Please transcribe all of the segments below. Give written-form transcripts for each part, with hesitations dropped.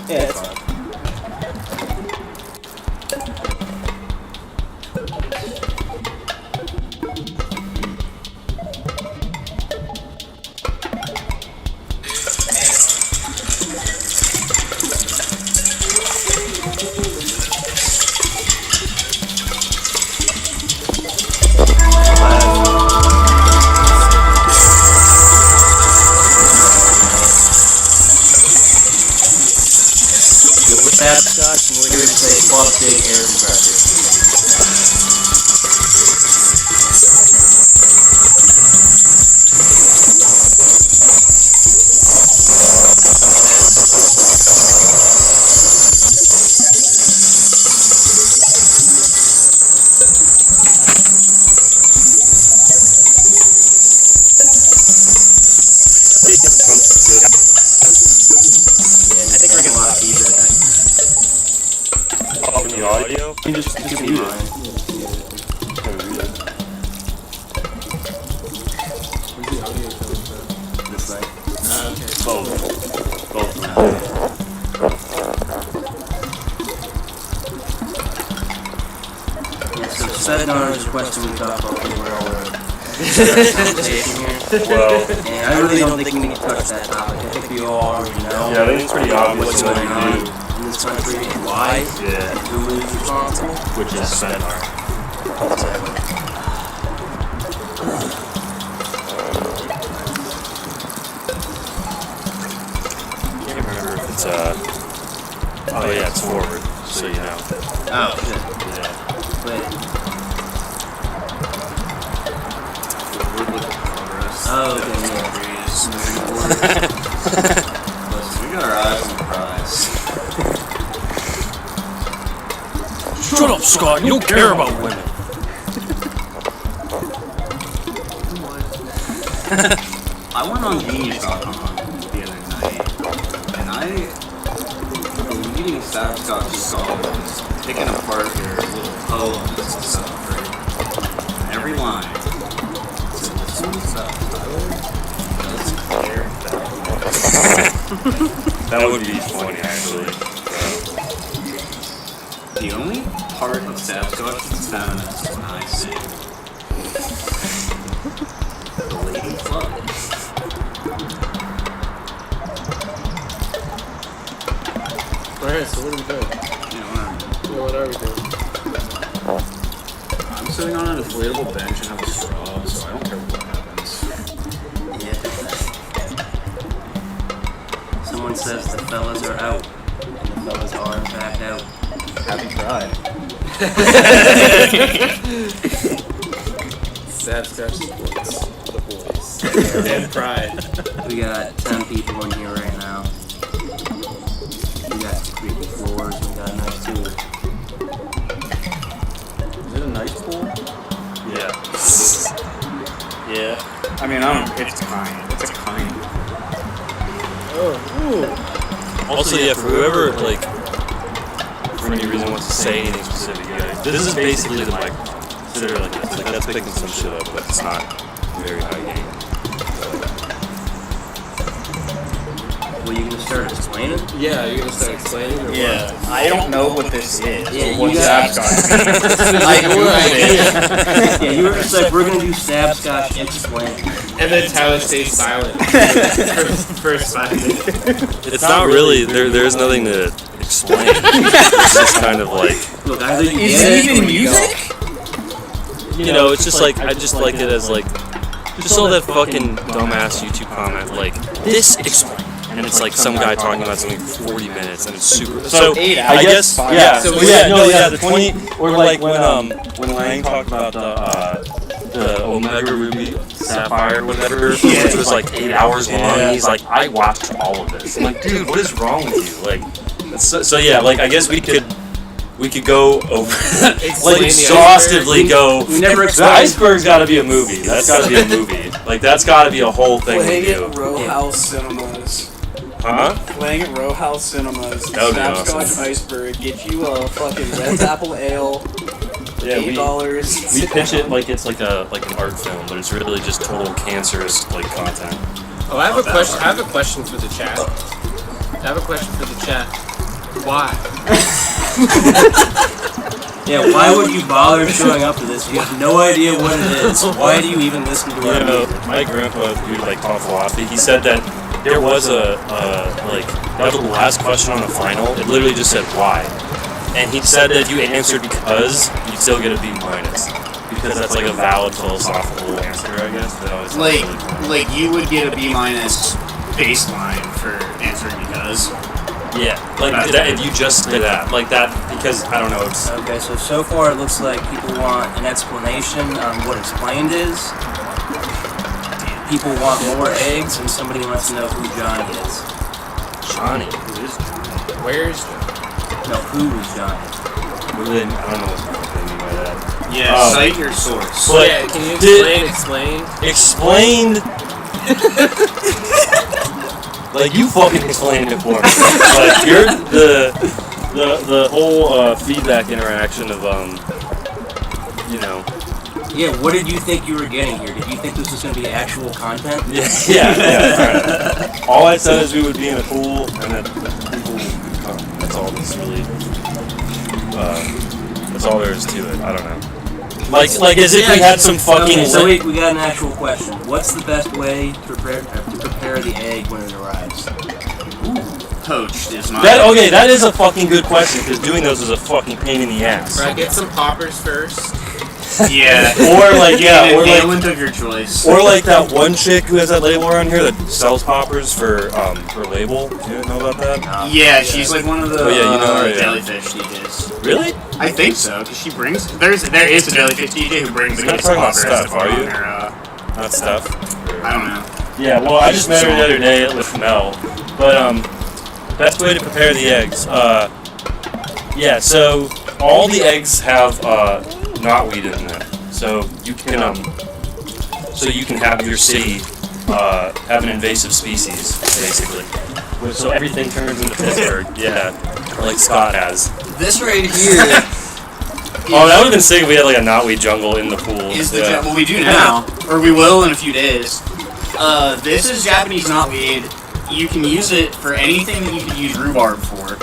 Yeah, it's fine. Stabscotch, and we're here to say fuck big air compressor. Yeah, I think we're getting a lot of feedback. Oh, the audio? You just mute it. Where's the audio coming from? This side. Okay. Both. Yeah, so Sednar's requesting we talk about the railroad. Well, And I really don't think we need to touch that topic. I think we all already know yeah, I think it's pretty obvious what's what going we on do, in this country and why, yeah, and who is responsible. which is Senar. Exactly. Can't remember if it's, oh yeah, it's forward, so you know. Oh, shit. Yeah. Wait. Forward with progress. Oh, okay, yeah. Listen, we got our eyes on the prize. Shut up, Scott, you don't care about women. I went on Genius.com the other night, and the leading Stabscotch scholars picking apart your little poems and stuff, right? And every line said, this one's Tyler doesn't care about That would be funny, actually. the only part of Stabscotch that's feminist when I sing. The lady fuck. Alright, so what are we doing? You know what I mean? What are we doing? I'm sitting on an inflatable bench and have a straw, so I don't care what happens. Yeah. Someone says the fellas are out, and the fellas are in fact out. Happy Pride. Stabscotch sports for the boys. And pride. We got 10 people in here right now. We got creaky floors, we got a nice tool. Is it a nice pool? Yeah. Yeah. I mean, it's kind. It's a kind. Oh, ooh. Also, yeah, for whoever, like, for any reason wants to say anything specific, yeah, this is basically the mic. Consider like this. Like, that's picking some shit up, but it's not very high gain. Well, you gonna start explaining? Yeah, you're gonna start explaining or Yeah. I don't know what this is. Yeah, you What's got- Stabscotch? I Yeah, you were just like, we're gonna do Stabscotch explain. And then Tyler stays silent. First 5 minutes. It's not really, there's nothing to explain. It's just kind of like, Look, either you Is get it it or even you don't. music? you know, it's just like, I just like it as like, just saw that fucking dumbass YouTube comment, like, this explain. And it's like some guy talking about something for 40 minutes, and it's super. So 8 I hours. guess, Five yeah. hours. So the 20, or like when Lang talked about the Omega Ruby Sapphire, or whatever, which was like 8 hours long. And he's like, I watched all of this. I'm like, dude, what is wrong with you? Like, so yeah, like I guess we could go over, like exhaustively go. We never The explained. Iceberg's got to be a movie. That's got to be a movie. Like that's got to be a whole thing we Playing do. at Row House Cinemas. Huh? Playing at Row House Cinemas. That would be Stabscotch awesome. Iceberg. Get you a fucking Red Apple Ale. Yeah, $8. we pitch it like it's like an art film, but it's really just total cancerous like content. Oh, I have a question. I have a question for the chat. I have a question for the chat. Why? Yeah, why would you bother showing up to this? You have no idea what it is. Why do you even listen to You our know, music? my grandpa, who like taught philosophy, he said that there was that was the last question on the final. It literally just said why, and he said that if you answered because, you'd still get a B minus because that's like a valid philosophical answer, I guess. But I was Like, really funny. like you would get a B minus baseline for answering because. Yeah, like that, if you just did that, like that, because I don't know. It's, Okay, so far it looks like people want an explanation on what explained is. People want more eggs, and somebody wants to know who Johnny is. Johnny. Where's No, who is Johnny? I don't know what they mean by that. Yeah, cite your source. But yeah, can you explain? Explained. Like you fucking explained it for me. Like you're the whole feedback interaction of you know. Yeah, what did you think you were getting here? Did you think this was going to be actual content? Yeah. Right. All I said is we would be in a pool and that people would come. That's all that's really. That's all there is to it. I don't know. Like as if we had some fucking. Okay, so we got an actual question. What's the best way to prepare the egg when it arrives? Poached is not. That is a fucking good question because doing those is a fucking pain in the ass. Right, get some poppers first. Yeah. Or like An or like inhalant of your choice. or like that one chick who has that label around here that sells poppers for label. Do you know about that? Yeah, she's like one of the Oh, yeah, you know her, yeah. jellyfish DJs. Really? I think so, because she brings. There is a jellyfish DJ who brings You're not ice talking about poppers stuff, to put are on you? her, Not stuff. I don't know. Yeah, well, I just met her the other day with Mel. But, best way to prepare the eggs. Yeah, so all the eggs have, knotweed in them. So you can have your city, have an invasive species, basically. So everything turns into Pittsburgh. Yeah, like Scott has. This right here Oh, that would have been sick if we had like a knotweed jungle in the pool. is the yeah. well, we do now, or we will in a few days. This is Japanese knotweed. You can use it for anything that you could use rhubarb for.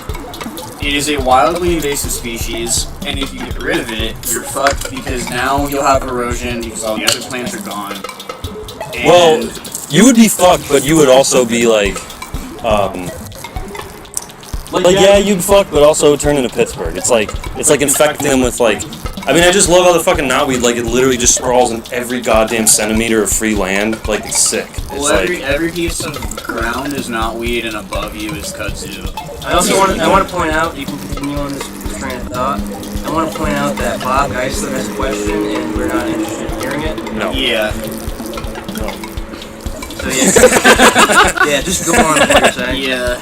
It is a wildly invasive species, and if you get rid of it, you're fucked because now you'll have erosion because all the other plants are gone. And Well, you would be fucked, but you would also be like, yeah, you'd fuck, but also turn into Pittsburgh. It's like infecting them with like, I mean, I just love how the fucking knotweed, like it literally just sprawls in every goddamn centimeter of free land. Like it's sick. It's well, like, every piece of ground is knotweed, and above you is kudzu. I also want to point out, you can continue on this train of thought. I want to point out that Bob Geisler has a question, and we're not interested in hearing it. no. Yeah. So yeah, yeah, just go on with what you're saying. Yeah.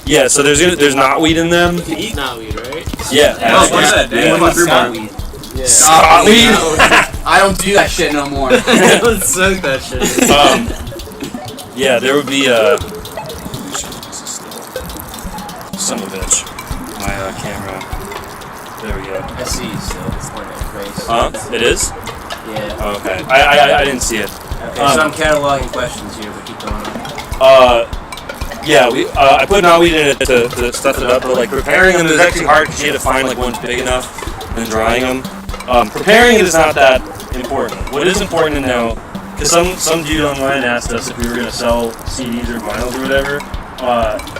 Yeah, so there's knotweed in them. You can eat knotweed, right? Yeah. Oh, what's that? Yeah. What about Rhubarb. Scotweed? Yeah. Scotweed? I don't do that shit no more. Let's soak that shit. Yeah, there would be son of a bitch. My camera. There we go. I see, so it's pointing at your face. It is? Yeah. Oh, okay. I didn't see it. Okay, so I'm cataloging questions here, but keep going on. Yeah, I put knotweed in it to stuff it up, but like preparing them is actually hard because you have to find like ones big enough and drying them. Preparing it is not that important. What is important to know, because some dude online asked us if we were going to sell CDs or vinyls or whatever,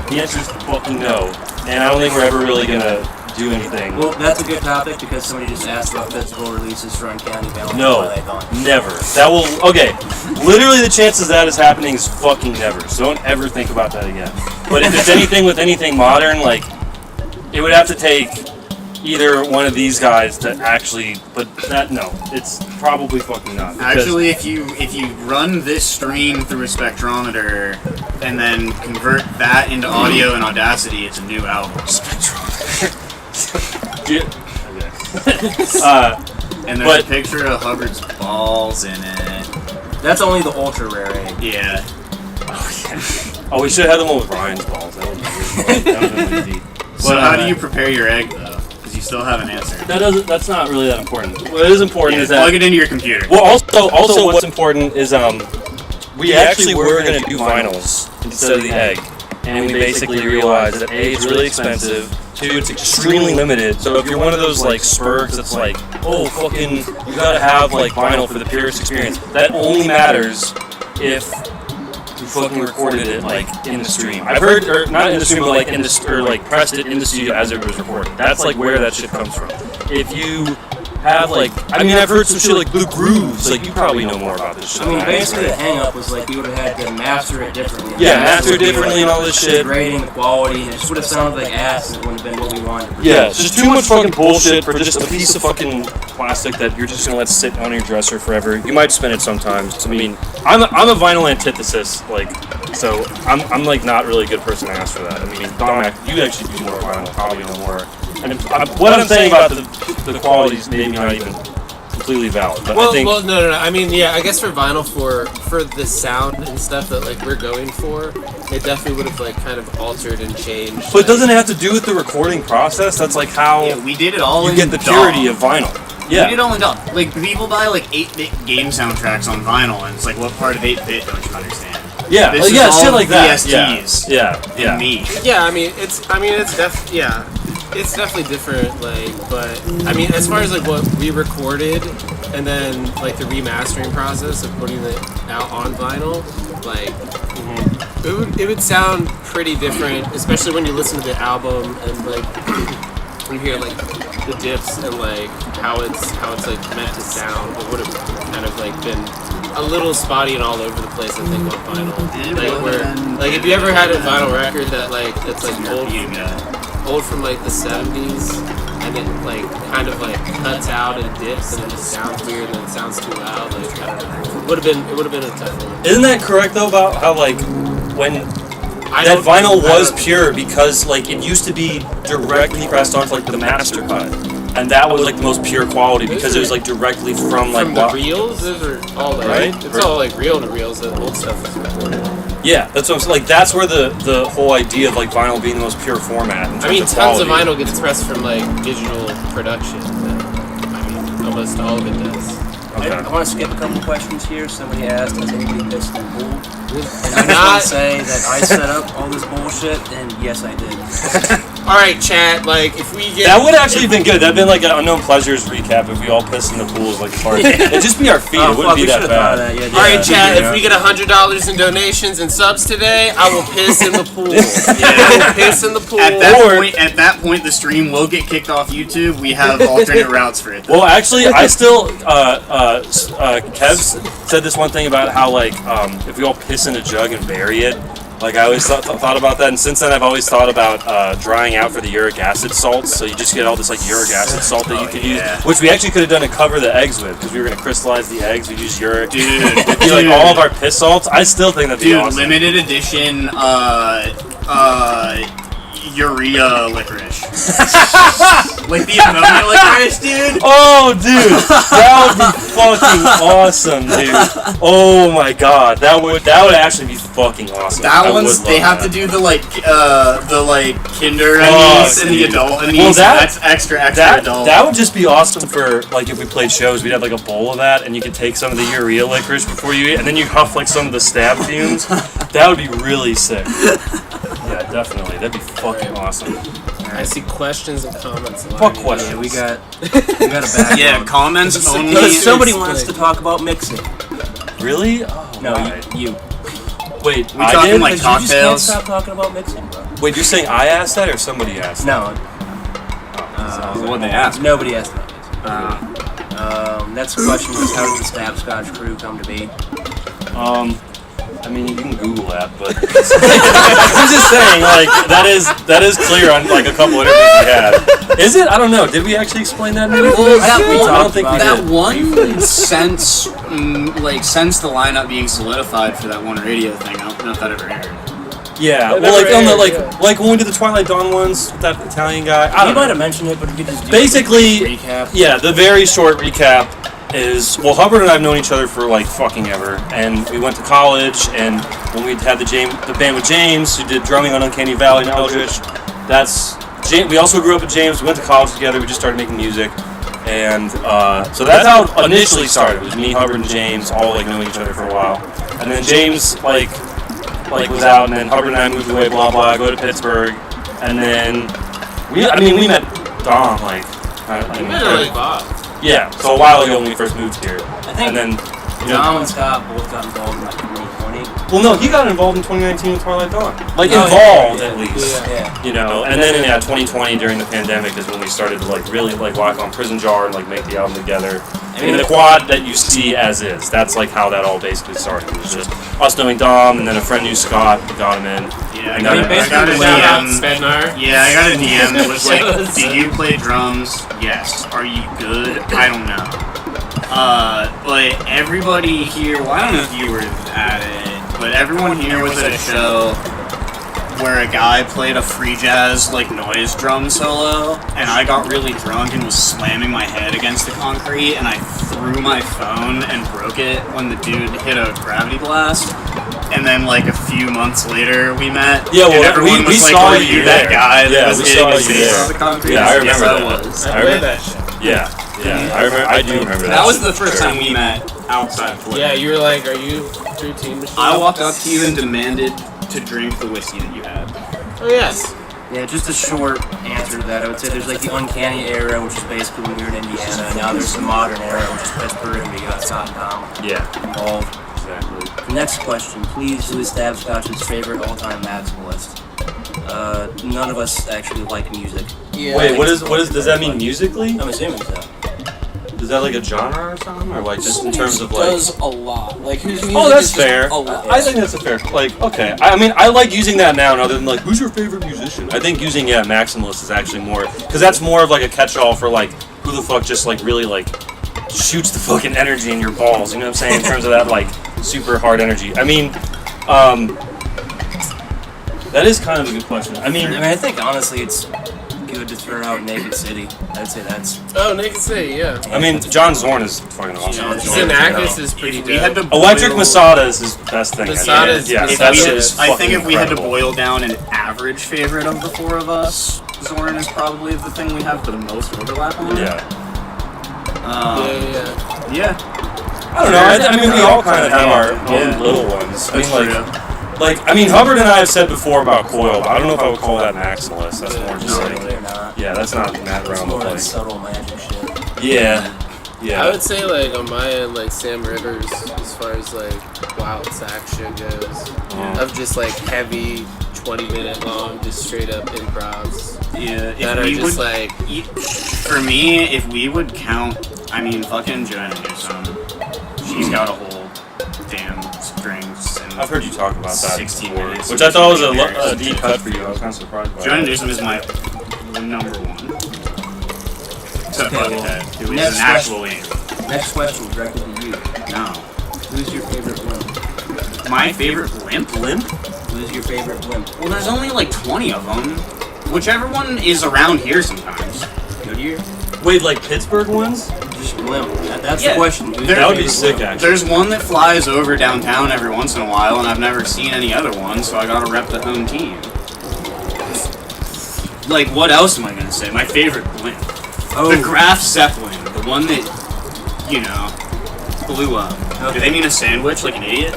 the answer is fucking no. And I don't think we're ever really going to do anything. Well, that's a good topic because somebody just asked about physical releases for Uncanny Valley. No, never. That will, okay, literally the chances that is happening is fucking never, so don't ever think about that again. But if it's anything with anything modern, like, it would have to take either one of these guys to actually, but that, no, it's probably fucking not. because- Actually, if you run this stream through a spectrometer and then convert that into audio in Audacity, it's a new album. Yeah. And there's But- a picture of Hubbard's balls in it. That's only the ultra rare egg. Yeah. Oh, we should have had the one with Ryan's balls. That would be weird. That would have been easy. So But, how do you prepare your egg though? Because you still haven't answered. That's not really that important. What is important Yeah, is that. plug it into your computer. Well, also, what's important is we actually were gonna do vinyls instead of the egg. And we basically realized that A, it's really expensive, 2, it's extremely limited. So if you're one of those like spurgs that's like, oh fucking, you gotta have like vinyl for the purest experience, that only matters if you fucking recorded it like in the stream. I've heard, or not in the stream, but like in the, or like pressed it in the studio as it was recorded. That's like where that shit comes from. If you have like, I mean, I've heard some shit like the grooves. Like you probably know more about this shit. I mean, than basically the hang-up was like we would have had to master it differently. Yeah, master it differently and all this shit. The grading, the quality, and it just would have sounded like ass and it wouldn't have been what we wanted. Yeah, it's just too much fucking bullshit for just a piece of fucking plastic that you're just gonna let sit on your dresser forever. You might spin it sometimes. I mean, I'm a vinyl antithesis, like, so I'm like not really a good person to ask for that. I mean, Dominic, you actually do more vinyl, probably know more. And what I'm saying about the quality is maybe not even completely valid, but I think. Well, no. I mean, yeah, I guess for vinyl, for the sound and stuff that like we're going for, it definitely would have like kind of altered and changed. But doesn't it have to do with the recording process? That's like how Yeah, we did it all you in get the DAW. purity of vinyl. We Yeah. did it all in DAW. Like, people buy like 8-bit game soundtracks on vinyl, and it's like, what part of 8-bit don't you understand? Yeah, This like, is yeah, all shit like that. VSTs Yeah. and me. Yeah, I mean, it's definitely different. Like, but I mean, as far as like what we recorded, and then like the remastering process of putting it out on vinyl, like it would sound pretty different, especially when you listen to the album and like when you hear like the dips and like how it's like meant to sound. It would have kind of like been a little spotty and all over the place, I think, on vinyl. Like where, like if you ever had a vinyl record that like that's like old from like the 70s, and it like kind of like cuts out and dips and it just sounds weird and then it sounds too loud. Like I don't know. It would have been a tough one. Isn't that correct though about how like when that vinyl was pure because like it used to be directly pressed onto like the master cut, and that was like the most pure quality because it was like directly from like the reels. Those are all like Right? it's all like reel to reels. The old stuff is recorded. Yeah, that's what I'm saying. Like that's where the whole idea of like vinyl being the most pure format. In terms I mean, of tons of quality. vinyl gets pressed from like digital production. I mean, almost all of it does. Okay. I want to skip a couple questions here. Somebody asked, has anybody pissed in the pool? And I just want Not- to say that I set up all this bullshit, and yes, I did. All right, chat. Like, if we get That would actually have been good. That'd been like an Unknown Pleasures recap if we all pissed in the pools like a party. It'd just be our feet. Oh, it wouldn't fuck, be we that should've thought bad. of that. Yeah, All right, chat. Yeah. If we get $100 in donations and subs today, I will piss in the pool. I will piss in the pool. At that point, the stream will get kicked off YouTube. We have alternate routes for it. Well, actually, I still Kev said this one thing about how like if we all piss in a jug and bury it. Like I always thought about that, and since then I've always thought about drying out for the uric acid salts. So you just get all this like uric acid salt that you could use, which we actually could have done to cover the eggs with, because we were gonna crystallize the eggs. We'd use uric. Dude, It'd be like all of our piss salts. I still think that'd be dude, awesome. limited edition urea licorice. Like the ammonia licorice, dude. Oh, dude, that would be fucking awesome, dude. Oh my god, that would actually be fucking awesome. That I one's would they love have that. to do the kinder Oh, anise and the dude. adult anise. Well, That's extra adult. That would just be awesome for like if we played shows. We'd have like a bowl of that, and you could take some of the urea licorice before you eat, and then you huff like some of the stab fumes. That would be really sick. Yeah, definitely. That'd be fucking awesome. I see questions and comments. Fuck questions. Yeah, we got a backlog. Yeah, comments only. Because somebody wants to talk about mixing. Really? Oh, No, right. you. Wait, We I talking did? like Because you just can't cocktails. stop talking about mixing, bro. Wait, you're saying I asked that or somebody asked? No, What they asked. nobody asked about mixing. Next question was, how did the Stabscotch crew come to be? I mean, you can Google that, but I'm just saying, like that is clear on like a couple interviews we had. Is it? I don't know. Did we actually explain that? Maybe? I don't think we That did. one since the lineup being solidified for that one radio thing. I don't know if that ever aired. Yeah, It well, like never on the aired, like when we did the Twilight Dawn ones with that Italian guy. I You don't might know. have mentioned it, but if you could just do Basically, a recap. yeah, the very short recap is, well, Hubbard and I have known each other for like fucking ever, and we went to college, and when we had the band with James, who did drumming on Uncanny Valley and Eldritch, we also grew up with James, we went to college together, we just started making music, and so that's how it initially started. It was me, Hubbard, and James all like knowing each other for a while, and then James like like was out, and then Hubbard and I moved away, blah blah. I go to Pittsburgh, and then we met Dom like. You met like Bob. Yeah, so a while ago when we first moved here, I think and then Dom and Scott both got involved in like 2020. well, no, he got involved in 2019 with Twilight Dawn, like Oh, involved yeah, at least. Yeah. You know, and then in 2020 during the pandemic is when we started to like really like walk on Prison Jar and like make the album together. I mean, the quad that you see as is, that's like how that all basically started. It was just us knowing Dom, and then a friend knew Scott, got him in. Yeah, And I then- got a Shout out DM. Spednar. Yeah, I got a DM that was like, Shows. "Did you play drums? Yes. Are you good? I don't know." But everybody here, well, I don't know if you were at it, but everyone here was at a show where a guy played a free jazz like noise drum solo, and I got really drunk and was slamming my head against the concrete, and I threw my phone and broke it when the dude hit a gravity blast. And then like a few months later we met. Yeah, well, and everyone we was like, saw "Were you you that there." guy that Yeah, was we hitting saw his you face there. on the concrete?" Yeah, I remember yes, that. I was. I played that shit. Yeah. I do remember that. That was the first time we met outside of Twitter. Yeah, you were like, are you 13 machine? I walked up to you and demanded to drink the whiskey that you had. Oh, yes. Yeah, just a short answer to that. I would say there's like the uncanny era, which is basically when we were in Indiana, and now there's the modern era, which is Pittsburgh, and we got Scott and Dom Yeah, involved. exactly. Next question, please. Who is Stabscotch's favorite all-time maximalist? None of us actually like music. Yeah. Wait, what is does that mean musically? I'm assuming so. Is that like a genre or something, or like just in Somebody terms who of like? does a lot. Like whose music Oh, that's is just fair. a lot. I think that's a fair. Like, okay. I mean, I like using that now, other than like, who's your favorite musician? I think using maximalist is actually more, because that's more of like a catch-all for like, who the fuck just like really like shoots the fucking energy in your balls. You know what I'm saying? In terms of that like super hard energy. I mean, that is kind of a good question. I mean, I think honestly it's good to throw out Naked City. I'd say that's. Oh, Naked City, yeah. I mean, John Zorn is fucking awesome. Yeah, Xenakis is pretty If we had dope. to Electric boil- Masada is his best thing. I think. Masada's- Yeah, If that we shit had- is I fucking think if we had to incredible. boil down an average favorite of the four of us, Zorn is probably the thing we have the most overlap on. Yeah. Yeah. I don't know. I mean, we all kind of have our own little ones. I mean, I mean, Hubbard and I have said before about Coil, but I don't know if I would call that maximalist. That's more just No, like, they're not. yeah, that's not in that It's realm more of like like, subtle magic shit. yeah, I yeah. would say, like, on my end, like, Sam Rivers, as far as, like, wild sack shit goes. Of just, like, heavy, 20-minute long, just straight-up improvs. Yeah. That are just, like... For me, if we would count, I mean, fucking Joanna Newsom, she's got a whole damn strings and I've heard you talk about that 16 before, minutes, which I thought was a 16 minutes. deep cut for you. I was kind of surprised by Joanna it. Newsom is my number one. To Okay, Buckethead, who is next an actual name. Next question directed to you. No. Who's your favorite limp? My favorite limp? Who's your favorite limp? Well, there's only like 20 of them. Whichever one is around here sometimes. Goodyear? Wait, like Pittsburgh ones? Just limp. That's Yeah. the question. Who's That your would be favorite sick, limp? actually. There's one that flies over downtown every once in a while, and I've never seen any other one, so I gotta rep the home team. Like, what else am I gonna say? My favorite blimp. Oh, The Graf Zeppelin, the one that, you know, blew up. Okay. Do they mean a sandwich like an idiot?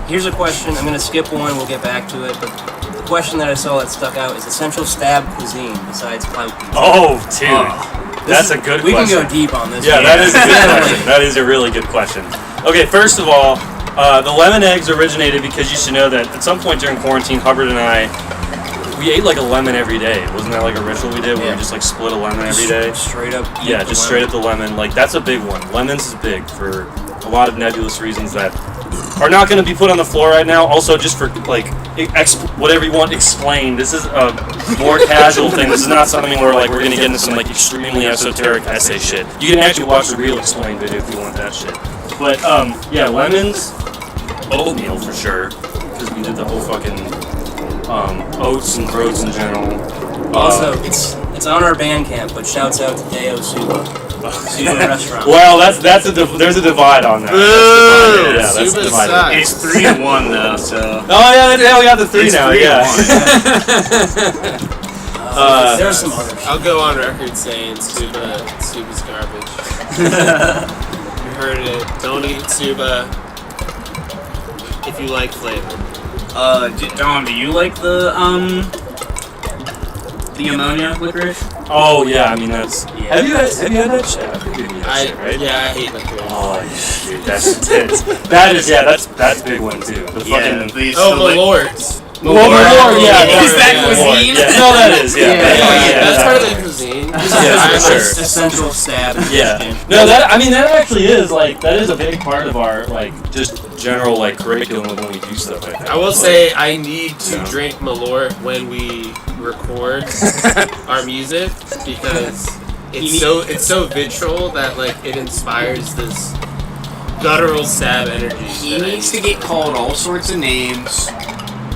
here's a question. I'm gonna skip one. We'll get back to it. But the question that I saw that stuck out is essential stab cuisine besides clout pizza. Oh, dude, Oh. that's a good We question. can go deep on this. Yeah, one. that is a good question. That is a really good question. Okay, first of all, the lemon eggs originated because you should know that at some point during quarantine, Hubbard and I, we ate like a lemon every day. Wasn't that like a ritual we did where Yeah. we just like split a lemon every day? Straight up. eat Yeah, the just lemon. straight up the lemon. Like, that's a big one. Lemons is big for a lot of nebulous reasons that are not going to be put on the floor right now. Also, just for, like, whatever you want explained. This is a more casual thing. This is not something where, like, we're going to get into some, like, extremely esoteric essay shit. You can actually watch the real explained video if you want that shit. But, yeah, lemons, oatmeal for sure, because we did the whole fucking oats and groats in general. Also, it's on our Bandcamp, but shouts out to Deo Suba. Suba Restaurant. Well, there's a divide on that. Boo! That's a Suba divide. sucks. It's 3-1 though, so. Oh yeah, we got the 3 It's now. 3-1. Yeah. There's some other I'll go on record saying Suba's garbage. You heard it. Don't eat Suba if you like flavor. Don, do you like the ammonia licorice? Oh yeah, I mean that's. Yeah. Have you had that shit? I think you've had shit, right? Yeah, I hate licorice. Oh dude, that's a big one too. The fucking. Malort. Malort, yeah. Is that cuisine? Yeah. No, that is, yeah. That's part of the cuisine. Yeah, for sure. Essential stab. Yeah. No, that actually is that is a big part of our just general curriculum when we do stuff like that. I will say I need to drink Malort when we record our music because it's so visceral that it inspires this guttural stab energy. He needs to get called all sorts of names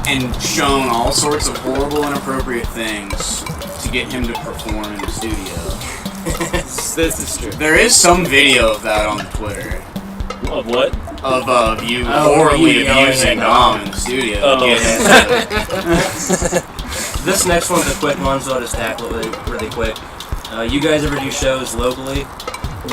and shown all sorts of horrible, inappropriate things to get him to perform in the studio. This is true. There is some video of that on Twitter. Of what? Of you horribly abusing Dom in the studio. Oh. This next one's a quick one, so I'll just tackle it really quick. You guys ever do shows locally?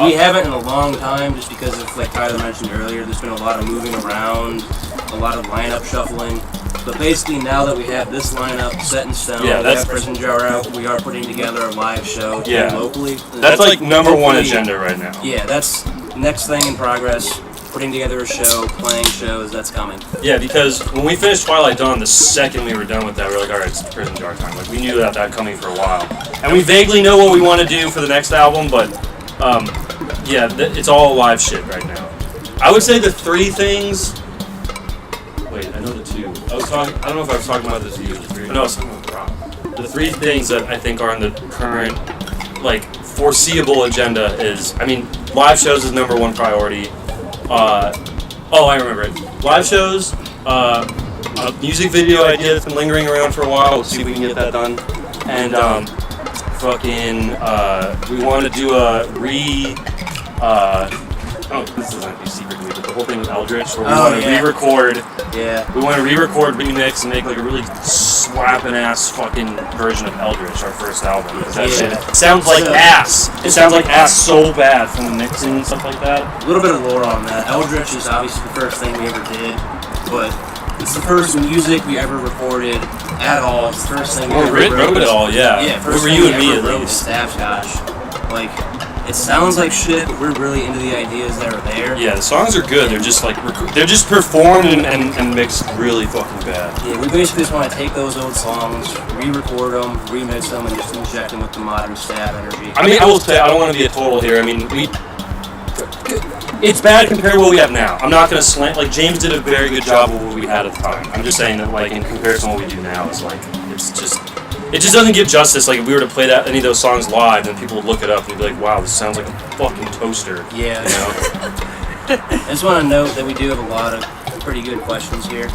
We haven't in a long time, just because of, Tyler mentioned earlier, there's been a lot of moving around, a lot of lineup shuffling. But basically, now that we have this lineup set in stone, we have Prison Jar out, we are putting together a live show locally. That's number one agenda right now. Yeah, that's next thing in progress. Putting together a show, playing shows, that's coming. Yeah, because when we finished Twilight Dawn, the second we were done with that, we were like, all right, it's Prison Jar time. We knew that coming for a while. And we vaguely know what we want to do for the next album, but it's all live shit right now. I would say the three things... Wait, I know the two. I don't know if I was talking about this to you. No, I was talking about Rob. The three things that I think are in the current, foreseeable agenda is, live shows is number one priority. I remember it. Live shows, a music video idea that's been lingering around for a while. We'll see if we can get that done. And we want to do a this doesn't be secret to me, but the whole thing with Eldritch, where we want to re-record. Yeah. We want to re-record, remix, and make a really slapping ass fucking version of Eldritch, our first album. Because that shit sounds like ass. It sounds like ass so bad from the mixing and stuff like that. A little bit of lore on that. Eldritch is obviously the first thing we ever did, but it's the first music we ever recorded at all. It's the first thing we ever wrote it all, yeah. Yeah, first were thing you we and me ever at wrote least. Stabscotch. It sounds like shit, but we're really into the ideas that are there. Yeah, the songs are good. They're just they're just performed and mixed really fucking bad. Yeah, we basically just want to take those old songs, re-record them, remix them, and just inject them with the modern stab energy. I will say, I don't want to be a total here. It's bad compared to what we have now. I'm not going to slant. James did a very good job of what we had at the time. I'm just saying that, in comparison to what we do now, it's it just doesn't give justice. If we were to play any of those songs live, then people would look it up and be like, wow, this sounds like a fucking toaster. Yeah. I just want to note that we do have a lot of pretty good questions here.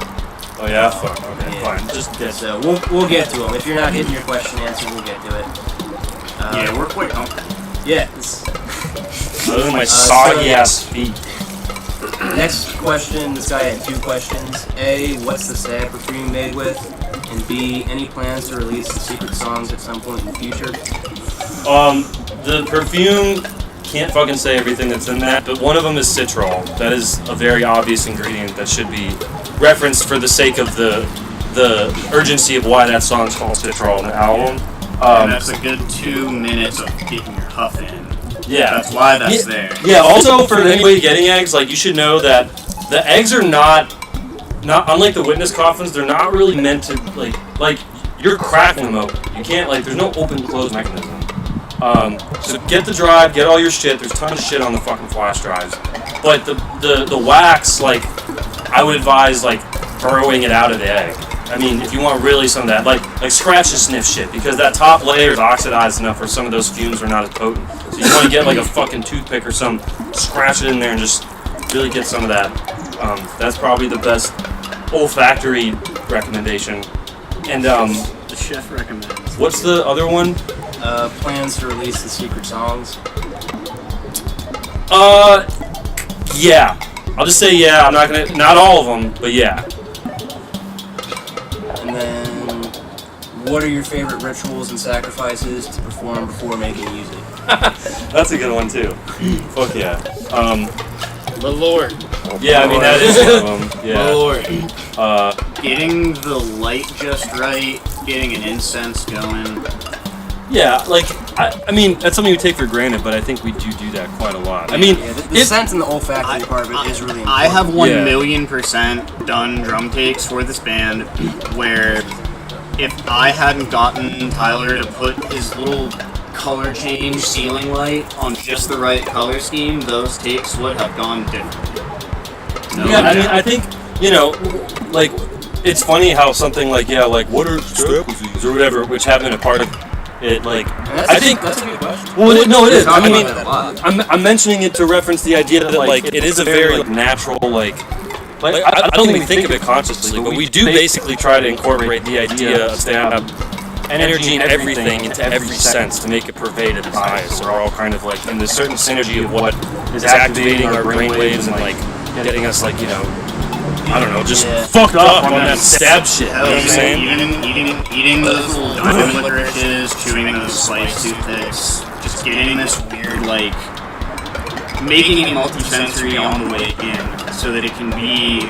Oh yeah? Fuck. Okay, Yeah. fine. Just So we'll get to them. If you're not getting your question answered, we'll get to it. We're quite comfortable. Yeah. other than my soggy ass feet. Next question, this guy had two questions. A, what's the stab perfume made with? And B, any plans to release the secret songs at some point in the future? The perfume, can't fucking say everything that's in that, but one of them is citral. That is a very obvious ingredient that should be referenced for the sake of the urgency of why that song's called Citral on the album. And that's a good 2 minutes of getting your huff in. Yeah. That's why that's there. Yeah, also for anybody getting eggs, you should know that the eggs are not unlike the witness coffins, they're not really meant to, you're cracking them open. You can't, there's no open-close mechanism. So get the drive, get all your shit, there's tons of shit on the fucking flash drives. But the wax, I would advise, burrowing it out of the egg. I mean, if you want really some of that, like scratch and sniff shit, because that top layer is oxidized enough where some of those fumes are not as potent. So you want to get a fucking toothpick or something, scratch it in there and just really get some of that. That's probably the best olfactory recommendation. And The chef recommends. what's the other one? Plans to release the secret songs? Yeah. I'll just say yeah. I'm not gonna, not all of them, but yeah. And then, what are your favorite rituals and sacrifices to perform before making music? That's a good one too. Fuck yeah. The Lord. Yeah, I mean that is one of them. Yeah. The Lord. Getting the light just right, getting an incense going. Yeah, like, I mean, that's something we take for granted, but I think we do that quite a lot. I mean, the scent and the olfactory part of it is really important. I have 1,000,000% done drum takes for this band where if I hadn't gotten Tyler to put his little color change ceiling light on just the right color scheme, those takes would have gone differently. Yeah, I mean, I think, you know, like, it's funny how something like, yeah, like, what are Stabscotch or whatever, which have been a part of it, like, I think that's a good question. Well, no, it is. I Talking mean, about that a lot. I'm mentioning it to reference the idea that, like, it is a very, like, natural, like I don't even think of it consciously, but we do basically try to incorporate the idea of stab energy and everything into every sense to make it pervade at its highest. So we're all kind of, like, in this certain synergy of what is activating our brainwaves and, like, getting us, like, you know, I don't know, just fucked up on that stab shit. You know what I'm saying? Eating those little diamond licorices, chewing those sliced toothpicks, just getting this weird, like, making it multi-sensory on the way in so that it can be,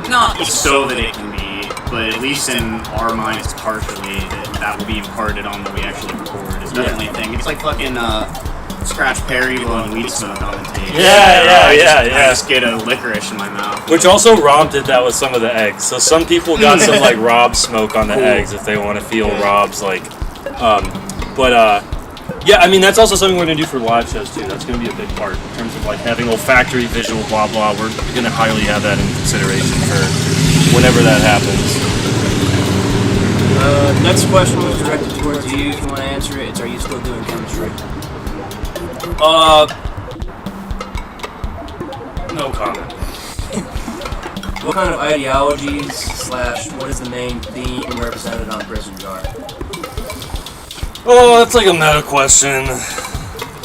not so that it can be, but at least in our minds partially, that will be imparted on when we actually record is definitely a thing. It's like fucking, Scratch Perry blowing weed smoke on the tape. Yeah. I just get a licorice in my mouth. Which also Rob did that with some of the eggs. So some people got some, like, Rob smoke on the eggs if they want to feel Rob's, like, yeah, I mean, that's also something we're going to do for live shows, too. That's going to be a big part in terms of, like, having olfactory, visual, blah, blah. We're going to highly have that in consideration for whenever that happens. Next question was directed towards you. If you want to answer it, it's are you still doing chemistry? No comment. What kind of ideologies / what is the main theme represented on Prison Jar? Oh, that's like a meta question. I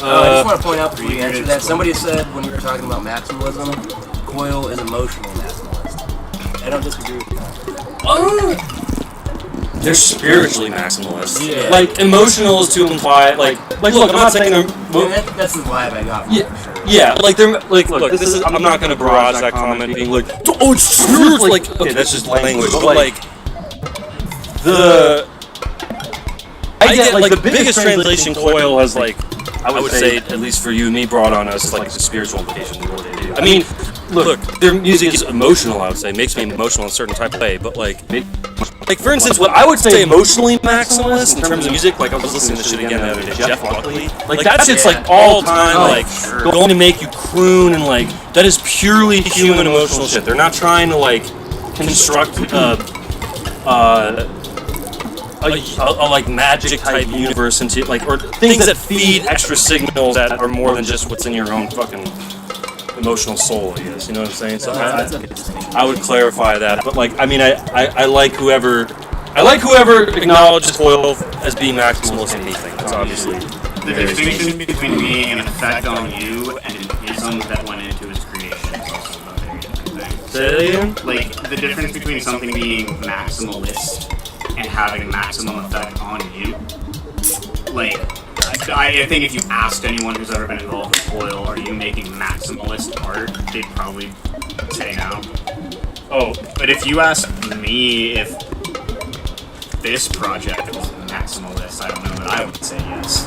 just want to point out before you answer that, somebody said when you were talking about maximalism, Coil is emotional maximalist. I don't disagree with that. They're spiritually maximalist. Yeah. Like, emotional is to imply, like, look, I'm not saying they're... That's the vibe I got from it, for sure. Yeah, like, they're, like, look, this is, I'm not gonna barrage that comment being like, oh, it's spiritual, like, okay, that's just language, but, like, I get, like, the biggest translation Coil has, like, I would say, at least for you and me, brought on us, is, like, the spiritual implications of what they do. I mean, look, their music is emotional, I would say, makes me emotional in a certain type of way, but, like, for instance, what I would say emotionally maximalist in terms of music, like, I was listening to this shit again the other day, Jeff Buckley, like, that shit's, like, all time, like, going to make you croon, and, like, that is purely human emotional shit. They're not trying to, like, construct a like magic type universe into, like, or things that feed extra signals that are more than just what's in your own fucking emotional soul, I guess. You know what I'm saying? So I would clarify that. But, like, I mean, I like whoever acknowledges Coil as being maximalist in anything. That's obviously the distinction between being an effect on you and an ism that went into his creation is also a very different thing. Say that again? Like, the difference between something being maximalist and having maximum effect on you. Like, I think if you asked anyone who's ever been involved with Coil, are you making maximalist art, they'd probably say no. Oh, but if you ask me if this project was maximalist, I don't know that I would say yes.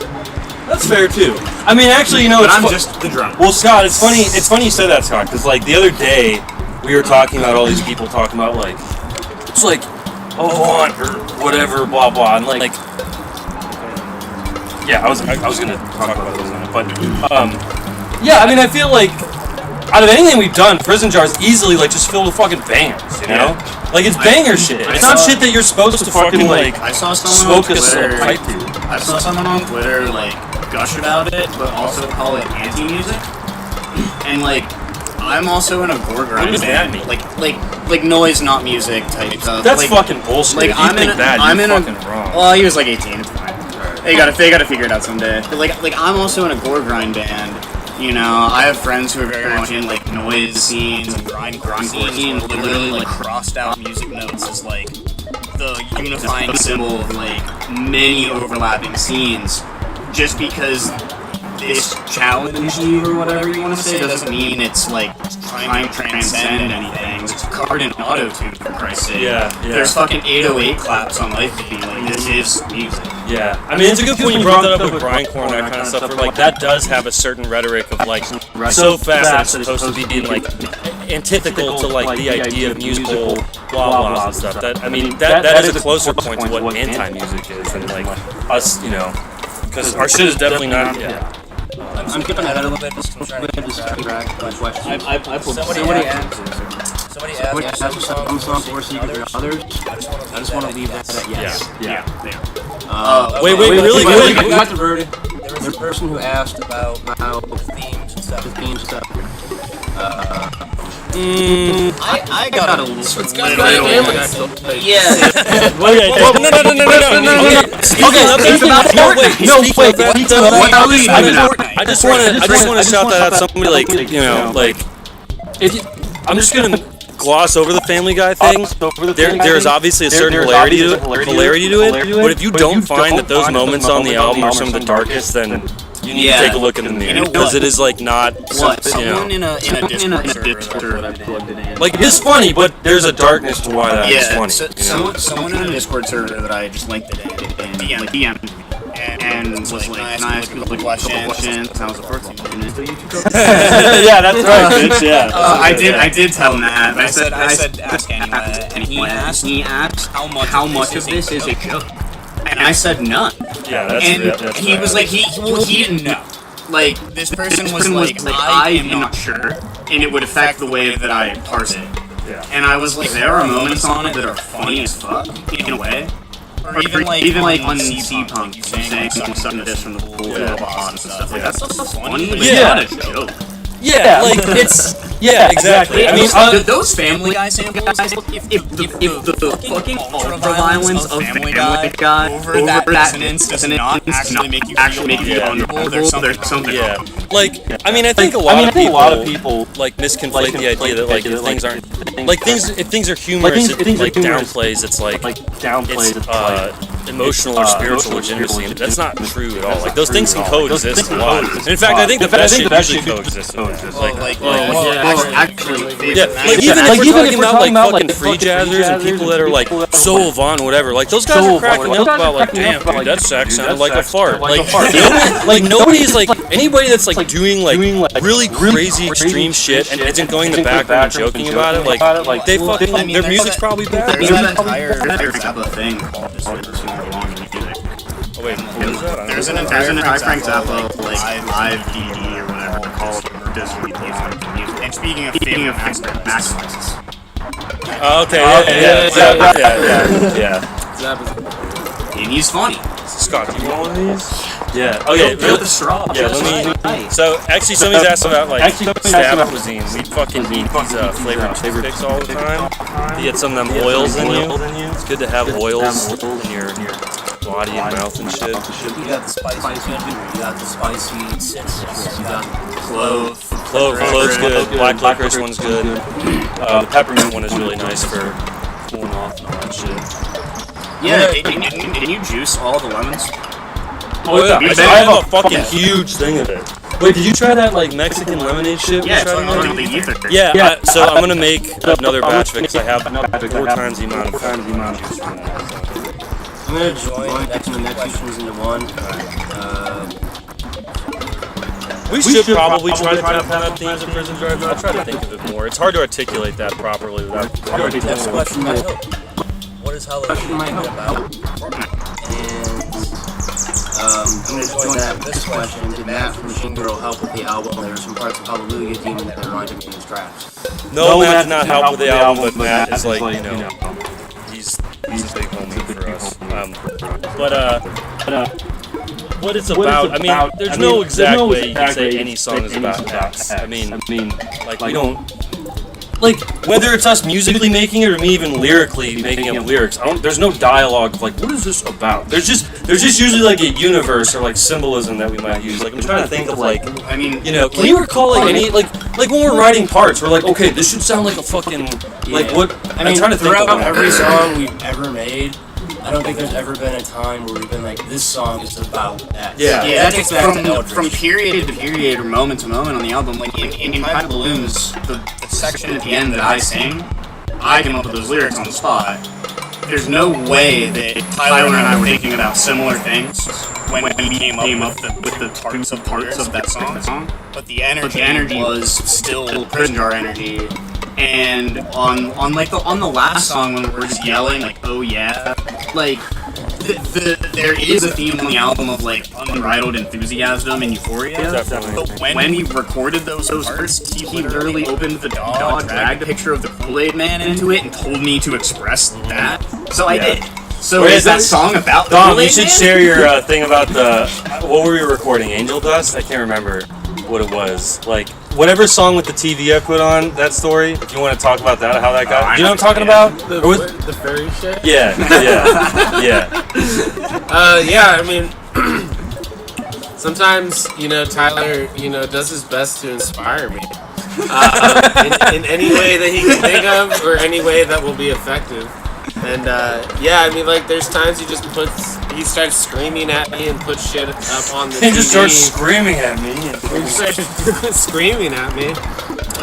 that's fair too. I mean, actually, you know, But it's I'm just the drummer. well, Scott, it's funny. It's funny you said that, Scott, because, like, the other day we were talking about all these people talking about, like, it's like Avant or whatever, blah blah, and like yeah, I was gonna talk about those in a minute, but yeah, I mean, I feel like out of anything we've done, Prison Jar is easily, like, just filled with fucking bangers, you know? Like, it's banger shit. It's not shit that you're supposed to fucking, like, I saw someone on smoke a Twitter. pipe to. I saw someone on Twitter, like, gush about it, but also call it anti-music. And, like, I'm also in a gore grind What does that band. mean? Like noise, not music type stuff. That's like, fucking bullshit. Like, If you I'm think in. that, I'm you're in fucking a. wrong. Well, he was like 18. It's fine. They gotta figure it out someday. But like I'm also in a gore grind band. You know, I have friends who are very much in, like, noise scenes and grind scene, and literally, like, crossed out music notes is, like, the unifying symbol of, like, many overlapping scenes, just because this challenge you or whatever you want to say doesn't mean it's like trying to transcend anything. It's covered in auto-tune, for Christ's sake. Yeah. There's fucking 808 claps on Life Beat. Like, this is music. Yeah, I mean, it's a good point you brought that up with grindcore and that kind of stuff. Where like that does have a certain rhetoric of like so fast that it's supposed to be like antithetical to like the idea of musical blah blahs and stuff. That I mean, that is a closer point to what anti-music is than like us, you know, because our shit is definitely not. Yeah. I'm skipping ahead a little bit just I'm trying to track my question. Somebody asked some songs more secret than others. I just want to leave that at yes. Yeah. Wait, really? I got diverted. There was a person who asked about how themes and stuff. I got a little. It's got Family Guy still. Yeah. Okay. No. Wait. I just want to shout that out. Somebody like, you know, like, I'm just gonna gloss over the Family Guy thing. There's obviously a certain hilarity to it, but if you don't find that those moments on the album are some of the darkest, then you need to take a look in the mirror, because it is like not, you know, in a Discord server, like it's funny, but there's a darkness to why that is funny. Someone in a Discord server that I just linked it in DM and was like, can I ask you a couple questions? That was the first thing. Yeah, that's right, bitch. Yeah. I did tell him that. But I said ask anyway, and he asked how much of this is a joke, and I said none. Yeah, that's And he was like, he didn't know. Like, this person was like, I am not sure, and it would affect the way that I parse it. Yeah. And I was like, there are moments on it that are funny as fuck, in a way. Or even like on C-Punk, you saying something to this from the pool and stuff. Like, that's so funny, but it's not a joke. Yeah, like it's exactly. I mean, those Family Guy samples. If the fucking ultra-violence of Family Guy over that incident does not actually make you feel uncomfortable, there's something wrong. Like, I mean, I think a lot of people like misconflate the idea that like if things aren't like if things are humorous, it like downplays. It's like it's emotional or spiritual legitimacy. And that's not true at all. Like those things can coexist a lot. And in fact, I think the best shit usually coexists. Like even if we're talking about like fucking free jazzers and people that are like so avant whatever, like those guys are cracking up about like, damn, dude, that sax sounded like a fart. Like nobody's like anybody that's like doing like really crazy extreme shit and isn't going in the background and joking about it. Like they fucking their music's probably bad. There's an entire thing called just belong in music. Oh wait, what is that? There's an entire Frank Zappa like live DVD or whatever called Just Music. And speaking of maximalism. Okay, yeah. And he's funny. Scott, do you want one of these? Yeah. Okay. Build the straw. Yeah. Let me. So actually, somebody's asked about like Stab cuisine. We fucking eat these flavored toothpicks all the time. To get some of them oils in you. It's good to have oils in your body and mouth and shit. You got the spicy, you got the spicy citrus, you got Clove's good. Black licorice one's good. The peppermint one is really nice for cooling off and all that shit. Yeah. Didn't you juice all the lemons? Oh yeah, I have a fucking huge thing of it. Wait, did you try that like Mexican lemonade shit? Yeah, it's on the ether. Yeah, so I'm gonna make another batch of it because I have 4 times the amount of juice from that. I'm gonna join the next questions into one. We should probably try to tap on themes of Prison Drive. I'll try to think of it more. It's hard to articulate that properly without. Next question, what is Halloween about? And I'm going to join that with this question. Did Matt from Machine Girl help with the album? There were some parts of Hallelujah Demon that reminded me of his tracks. No, Matt did not help with the album, but Matt is like, you know, he's a big homie for us. What it's about, I mean, there's no exact way you can say any song is about X. I mean, like, we don't, like, whether it's us musically making it or me even lyrically making up lyrics, there's no dialogue of like, what is this about? There's just usually like a universe or like symbolism that we might use. Like, I'm trying to think of like, I mean, you know, can you recall like any, like when we're writing parts, we're like, okay, this should sound like a fucking, like what, I mean, I'm trying to think throughout of every song we've ever made, I don't think there's ever been a time where we've been like, this song is about X. Yeah. Yeah, that takes back to Eldritch. from period to period or moment to moment on the album. Like in High Balloons, the section at the end that I sing, I came up with those lyrics on the spot. There's no way that Tyler and I were thinking about similar things when we came up with the parts of that song. But the energy was still Prison Jar energy. And on the last song when we're just yelling like, oh yeah, like there is a theme on the album of like unbridled enthusiasm and euphoria. Definitely. But when we recorded those parts, he literally opened the DAW, dragged a picture of the Kool-Aid Man into it, and told me to express that. So I did. So Wait, is that song about the Dom, Kool-Aid you should Man? share your thing about the what were we recording? Angel Dust? I can't remember what it was. Like whatever song with the TV I put on that story. If you want to talk about that, how that got. Do you know what I'm talking about? The furry shit? Yeah. Yeah, I mean, sometimes, Tyler, does his best to inspire me. In any way that he can think of, or any way that will be effective. And, yeah, I mean, like, there's times he starts screaming at me and puts shit up on the TV. He just starts screaming at me. He starts screaming at me.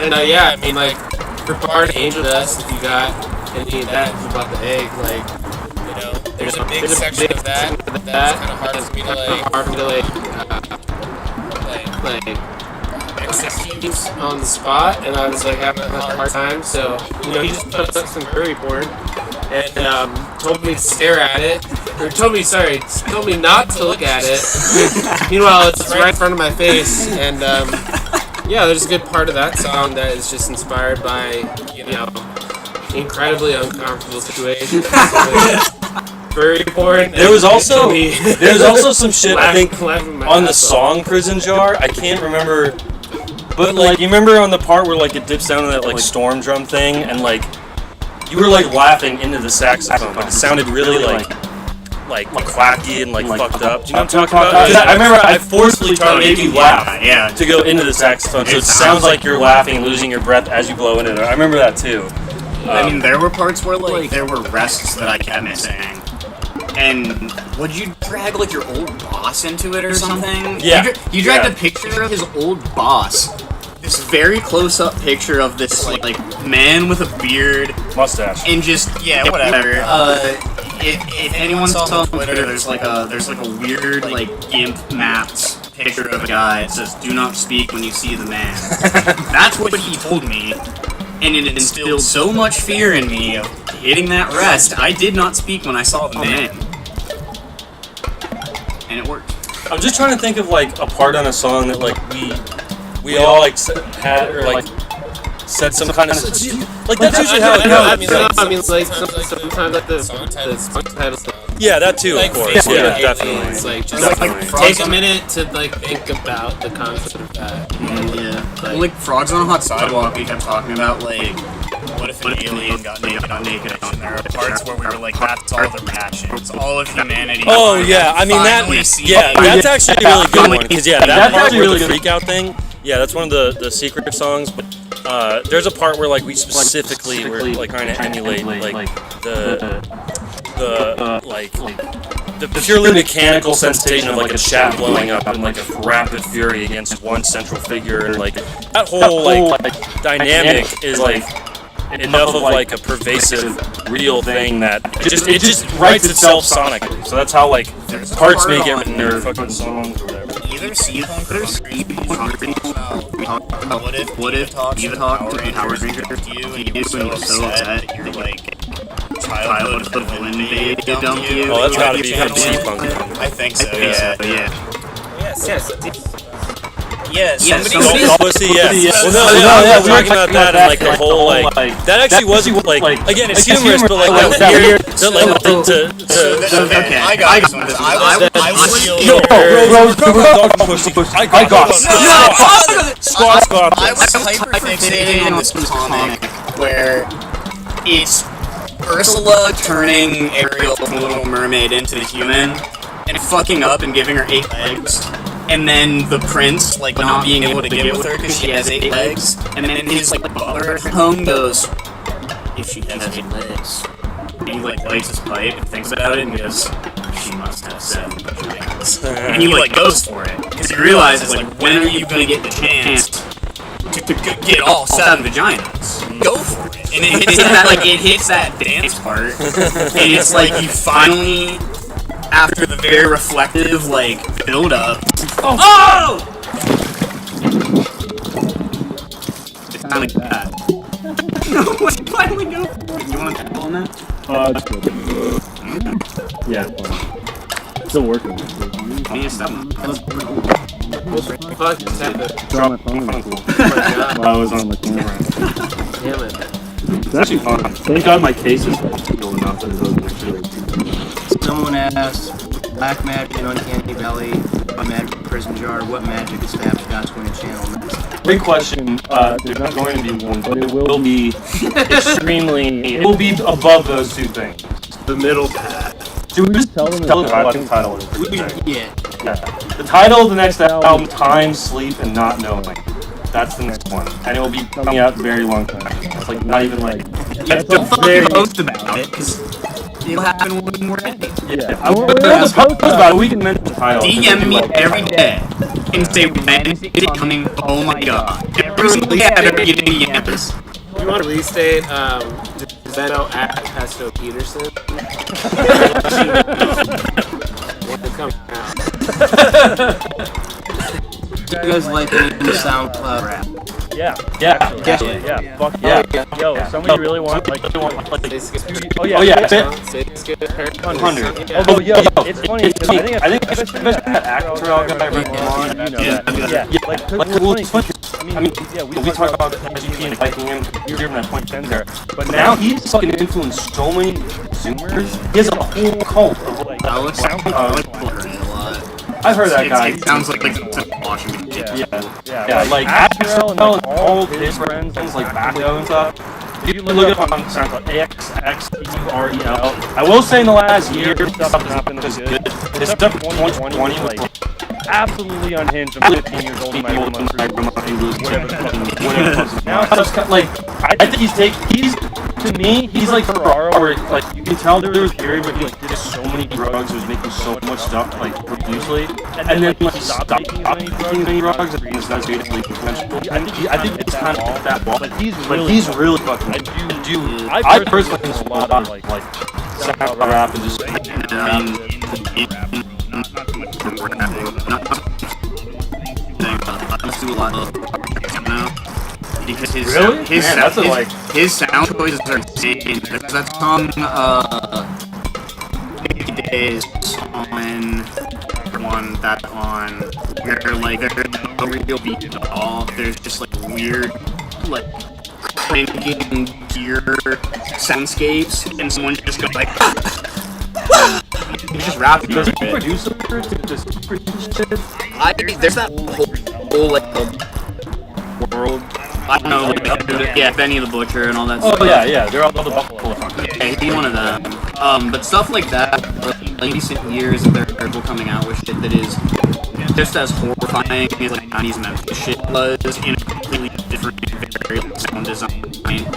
And, yeah, I mean, like, for part of Angel Dust, if you got any of that about the egg, like, there's a big section of that that's kind of hard for me to execute on the spot, and I was like having a hard time. So he just put up some curry porn and told me to stare at it, or told me not to look at it. Meanwhile, it's right in front of my face, and yeah, there's a good part of that song that is just inspired by incredibly uncomfortable situations. Furry porn. There was also some shit I think laughing my on the ass off. song Prison Jar. I can't remember, but like you remember on the part where like it dips down to that like storm drum thing, and like you were like laughing into the saxophone, but it sounded really like quacky and like fucked up. Do you know what I'm talking about? 'Cause I remember I forcefully tried to make you laugh to go into the saxophone, so it sounds like you're laughing and losing your breath as you blow into it. I remember that too. I mean, there were parts where like there were rests that I kept missing. And would you drag like your old boss into it or something? Yeah. You dragged a picture of his old boss. This very close-up picture of this like man with a beard, Mustache. and just whatever. If anyone saw on Twitter, there's like a weird like GIMP mapped picture of a guy. It says "Do not speak when you see the man." That's what he told me. And it instilled so much fear in me of hitting that rest. I did not speak when I saw the man. And it worked. I'm just trying to think of like a part on a song that like we all like had or like said some kind of like that's usually how it goes. I mean, like sometimes like the song titles. Yeah, that too, of course. Yeah, definitely. It's like just Definitely. take a minute to like think about the concept of that. Yeah. Like Frogs on a Hot Sidewalk, we kept talking about like, what if an alien got naked on naked? And there are parts where we were like, that's all the reactions, all of humanity. Oh yeah, I mean that. Yeah, that's actually a really good one because that part where the freak out thing. Yeah, that's one of the secret songs. But there's a part where like we specifically were like trying to emulate like the purely mechanical sensation of like a shaft blowing up and like a rapid fury against one central figure, and like that whole like dynamic is like enough of like a pervasive real thing that it just writes itself sonically. So that's how like parts make it in their fucking songs or whatever. Either Seapunk or what if talks to Power Rangers to you and you're so upset that you're like childhood villain baby dumped you. Oh, that's gotta be from Seapunk. I think so. Yeah. Somebody pussy, yes. Well, no, we're talking about that and like the whole like that actually wasn't like again it's humorous, but like that weird Okay, I got this one. I got Scotch. I was hyper fixating on this comic where it's Ursula turning Ariel from Little Mermaid into the human and fucking up and giving her 8 legs. And then the prince, like, not being able to get with her because she has 8 legs. And then his, like, butler at home goes, if she has 8 legs, he like lights his pipe and thinks about it and goes, she must have 7 vaginas. And he like goes for it because he realizes like, when are you gonna get the chance to get all 7 vaginas? Go for it. And it hits that dance part, and it's like you finally, after the very reflective like build up. Oh! It's kind of like that. No, let's finally go for it. You want to tap on that? It's good. Yeah, it's fine. Still working. I mean, it's not. Fuck, tap it. Draw my phone. Oh my god. While I was on the camera. Damn it. It's actually fun. Thank God my case is cool enough that it doesn't actually. Someone asked, Black Magic in Uncanny Valley, Magic Prison Jar, what magic is Stabscotch going to channel next? Great question. There's not going to be one, but it will be extremely. It will be above those 2 things. The middle path. Should we just tell them the title? Is pretty big. Yeah. The title of the next album: Time, Sleep, and Not Knowing. That's the next one, and it will be coming out very long time. It's like not even like. Don't fucking post about it, because it'll happen when we're ready. Yeah, I won't post about it. We can mention the title. DM me every day and say, when is it coming? Oh my god. Every single day I better get DMs. You want to release date? Zeno at Pesto Peterson. When it comes out. You guys like any new SoundCloud rap? Yeah. Fuck yeah. Yo, somebody really want like. Oh yeah. 100. Oh yo, it's funny. I think especially that actor guy. Like I mean, we talk about GP and liking him. You're from that point there, but now he's fucking influenced so many consumers. He has a whole cult of like SoundCloud. I've heard that guy. It sounds like some Washington. Yeah, like Axel and all his friends, like Backo and stuff. If you look up on SoundCloud, AXXTUREL. I will say in the last year, stuff has not been as good. This stuff 2020 was like absolutely unhinged. I'm 15 years old. Whatever. Now it's just like I think he's to me, he's like Ferraro, where like you can tell there was a period where he like did so many drugs, was making so much stuff like profusely, and then like he stopped taking any drugs, and he's not doing like conventional. I think it's kind of off that wall, but he's really fucking. I personally think a lot of like SoundCloud rap and just. Let's do a lot of now. Because his sound choices are insane. There's that song, Days on one that's on where like there's no real beat at all. There's just like weird, like cranking gear soundscapes, and someone just goes like. He's just rapping. Does he produce it? Does he produce shit? There's that whole like world. I don't know, like, Benny the Butcher and all that stuff. Oh yeah, they're all the Buffalo. Yeah, he's one of them. But stuff like that, like recent years, there are people coming out with shit that is just as horrifying as like 90s Memphis shit was, in a completely different, very sound design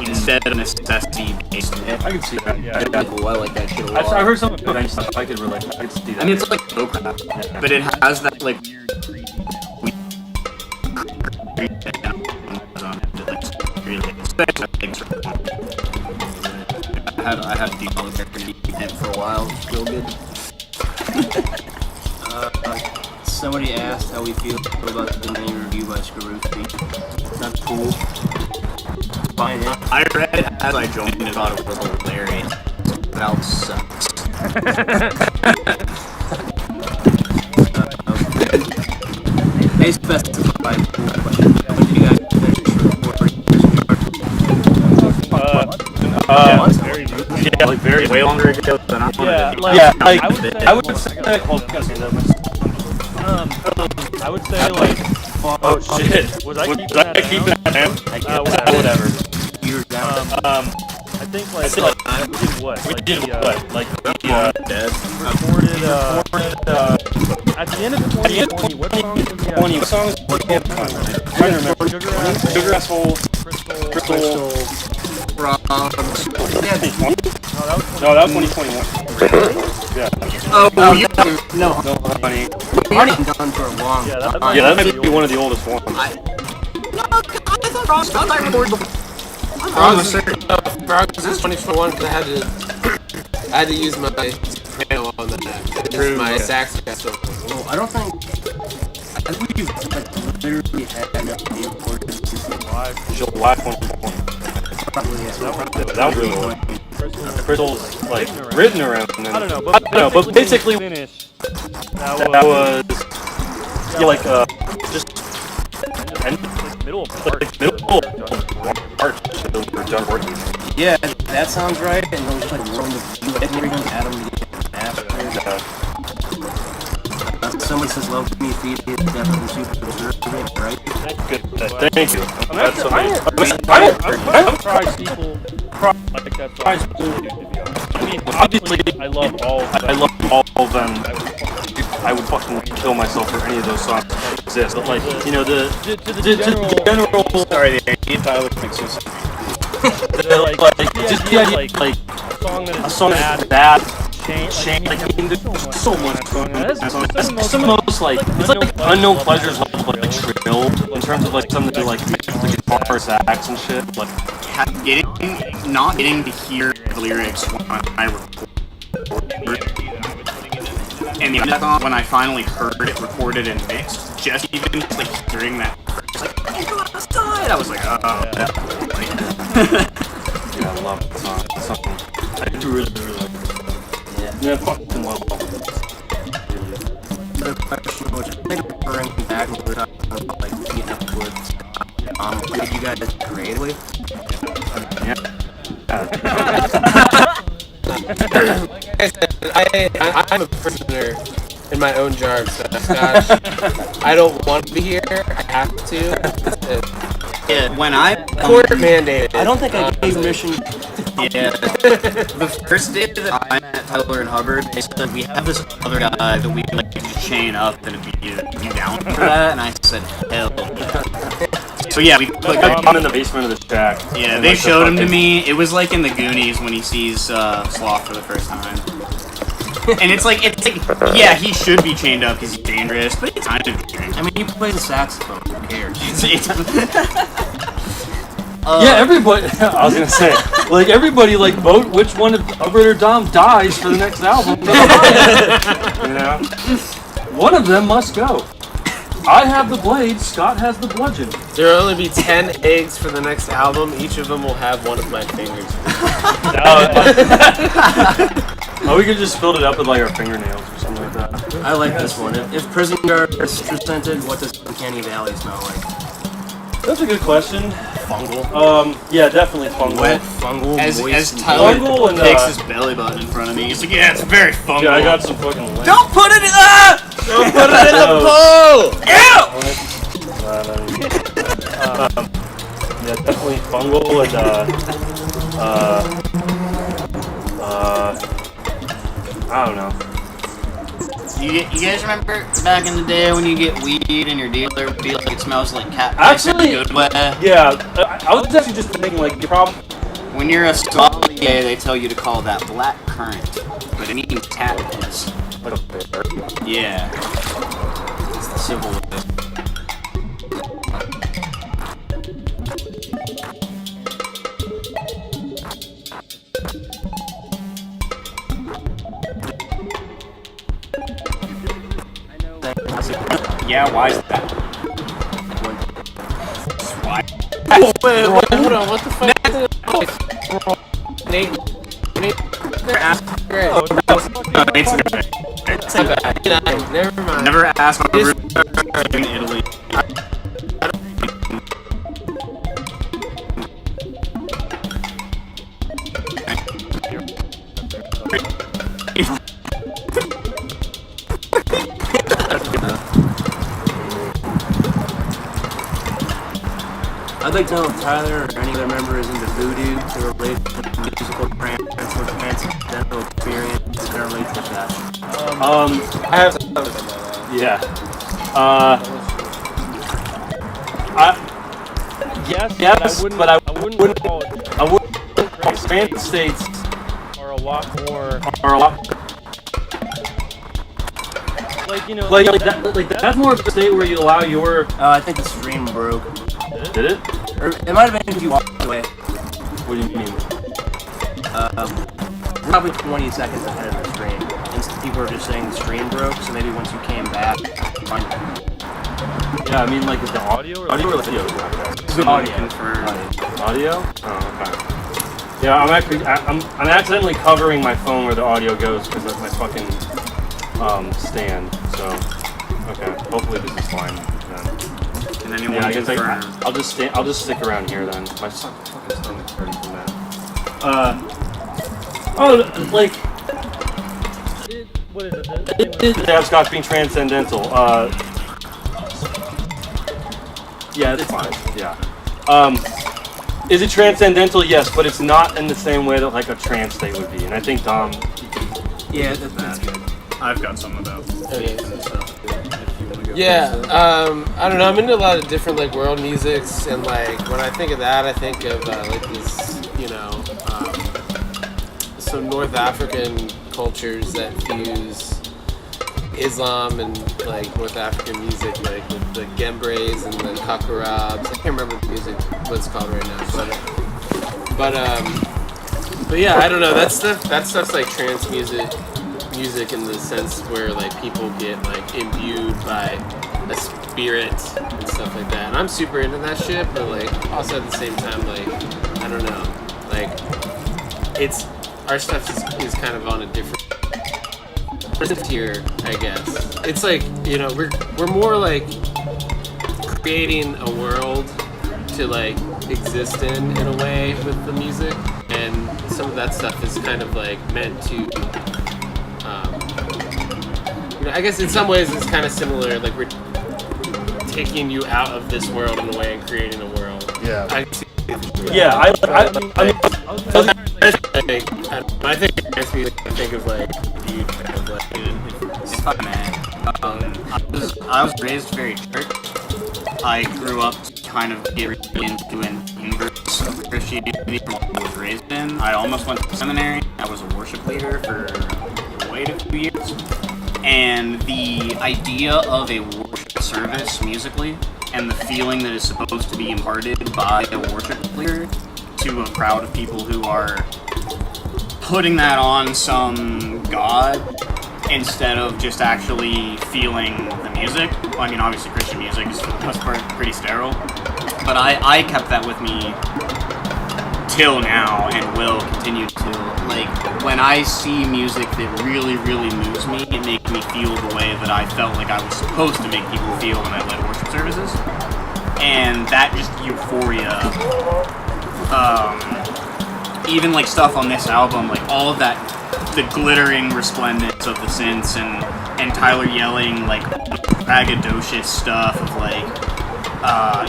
instead of necessity based. I can see that. Yeah, Cool. I like that shit a lot. I've heard some of the stuff. I could relate. I could see that. I mean, it's like no crap, but it has that like I had to develop it for a while. It's real good. Somebody asked how we feel about the name review by Screwsby. That's cool. Fine, yeah. I read it as I joined and thought it was hilarious. That sucks. They specified when did you guys finish recording? Like very way longer ago than I wanted to. I would say that. I would say like. Oh shit! Was I keeping that down? Whatever. You're down. I think like we did what? Like Dead. recorded at the end of 2020. What songs? I'm trying to remember. Sugar Asshole, Crystal. Frogs. Oh No, that was 2021. Yeah. Oh, you No, No, honey. honey done for a long time. Yeah, that might be one of the oldest ones. Frogs is 2021 because I had to use my soprano on that. It's my sax solo. Well, I don't think. I think you've like literally had enough to record this July 2021. probably That was really old. Crystal's like written around them. I don't know, but basically finished. that was yeah, like just and Middle of like middle of March that we're done working. Yeah, that sounds right. And those like rolling the view and everything, Adam after. Someone says love me feed it definitely super observant, right? Good. Thank you. That's I'm surprised people like that. I mean, obviously, I love all of them. I would fucking kill myself for any of those songs that exist. But like, you know, the general sorry, the Tyler mixes. like just the idea like a song that is bad. Shane, Like, I mean, there's so much going on. That's Some of those like it's like unknown pleasures level of like trill in terms of like some of the like the guitar sax and shit. Like Not getting to hear the lyrics when I record. And when I finally heard it recorded and mixed, just even like hearing that, it's like, you go outside. I was like, oh. yeah, I love that song. It's something I do really like. Yeah, fucking love it. The question was, I think referring back when we were talking about like beating up woods. Did you guys creatively? Yeah. I'm a prisoner in my own jar of Scotch. I don't want to be here. I have to. Yeah, when I Court mandated. I don't think I gave permission. Yeah. The first day that I met Tyler and Hubbard, they said, we have this other guy that we like to chain up and be down for that, and I said, hell. So yeah, we like I'm in the basement of the shack. yeah, And, they like, the showed him to fucking- me. It was like in the Goonies when he sees Sloth for the first time. And it's like, yeah, he should be chained up because he's dangerous, but it's kind of dangerous. I mean, you play the saxophone. Who cares? Yeah, everybody. I was gonna say, like everybody, like vote which one of Hubbard or Dom dies for the next album. You know, one of them must go. I have the blade. Scott has the bludgeon. There will only be 10 eggs for the next album. Each of them will have one of my fingers. Oh, we could just build it up with like our fingernails or something like that. I like this one. If prison guard is scented, what does Uncanny Valley smell like? That's a good question. Fungal. Yeah, definitely fungal. Wet, fungal, As moist. Tyler Fungal and, takes his belly button in front of me, he's like, yeah, it's very fungal. Yeah, I got some fucking. Lint. Don't put it in Don't put it in the No. bowl! Ew! Yeah, definitely fungal and I don't know. You guys remember back in the day when you get weed and your dealer would be like, it smells like cat piss in a Actually, good way? yeah, I was actually just thinking like the problem. When you're a sommelier, they tell you to call that black currant, but it means cat piss. Like a bear. Yeah. It's the civil way. Yeah, why is that? Why? Wait, hold on. What the fuck? Nate, they're asking. No, it's Never mind. never ask for root in Italy. I'd like to know if Tyler or any other member is into voodoo to relate to the musical trance or transcendental experience and relate to that. I have some. Yeah. Yes, Yes, but I wouldn't call it. trance. I wouldn't call Spanish states Are a lot more. Are a lot. Like, you know, That's more of a state where you allow your. I think the stream broke. Did it? Or it might have been because you walked away. What do you mean? Probably 20 seconds ahead of the stream. And people were just saying the stream broke, so maybe once you came back, fine. Yeah, I mean, like, is the audio or video? The audio. Audio? Oh, okay. Yeah, I'm accidentally covering my phone where the audio goes because that's my fucking stand. So, okay. Hopefully this is fine then. Can anyone Yeah, I guess confirm? I'll just stick around here then. My fucking stomach's hurting from that. what is it? Is Stabscotch being transcendental? Yeah, it's fine. Yeah. Is it transcendental? Yes, but it's not in the same way that like a trance state would be. And I think Dom. Yeah, that's good. I've got some about Okay. and stuff. If you want to go Yeah, first. I don't know. I'm into a lot of different like world musics, and like when I think of that, I think of like these, you know, some North African cultures that fuse Islam and like North African music, like with the gembres and the kakarabs. I can't remember the music what it's called right now, but yeah, I don't know. That stuff's like trance music in the sense where like people get like imbued by a spirit and stuff like that. And I'm super into that shit, but like also at the same time, like I don't know, like it's our stuff is kind of on a different tier, I guess. It's like, you know, we're more like creating a world to like exist in a way with the music, and some of that stuff is kind of like meant to you know, I guess in some ways it's kind of similar, like we're taking you out of this world in a way and creating a world. Yeah. I see. Yeah, I think trance music, I think of like dude kind of like It's fun, man. I was raised very church. I grew up kind of getting into an inverse of Christianity from what I was raised in. I almost went to seminary. I was a worship leader for quite a few years. And the idea of a worship service musically and the feeling that is supposed to be imparted by a worship leader to a crowd of people who are putting that on some god instead of just actually feeling the music. Well, I mean, obviously Christian music is for the most part pretty sterile, but I kept that with me till now and will continue to. Like, when I see music that really, really moves me, it makes me feel the way that I felt like I was supposed to make people feel when I led worship services. And that just euphoria, even like stuff on this album, like all of that, the glittering resplendence of the synths and Tyler yelling like braggadocious stuff of like,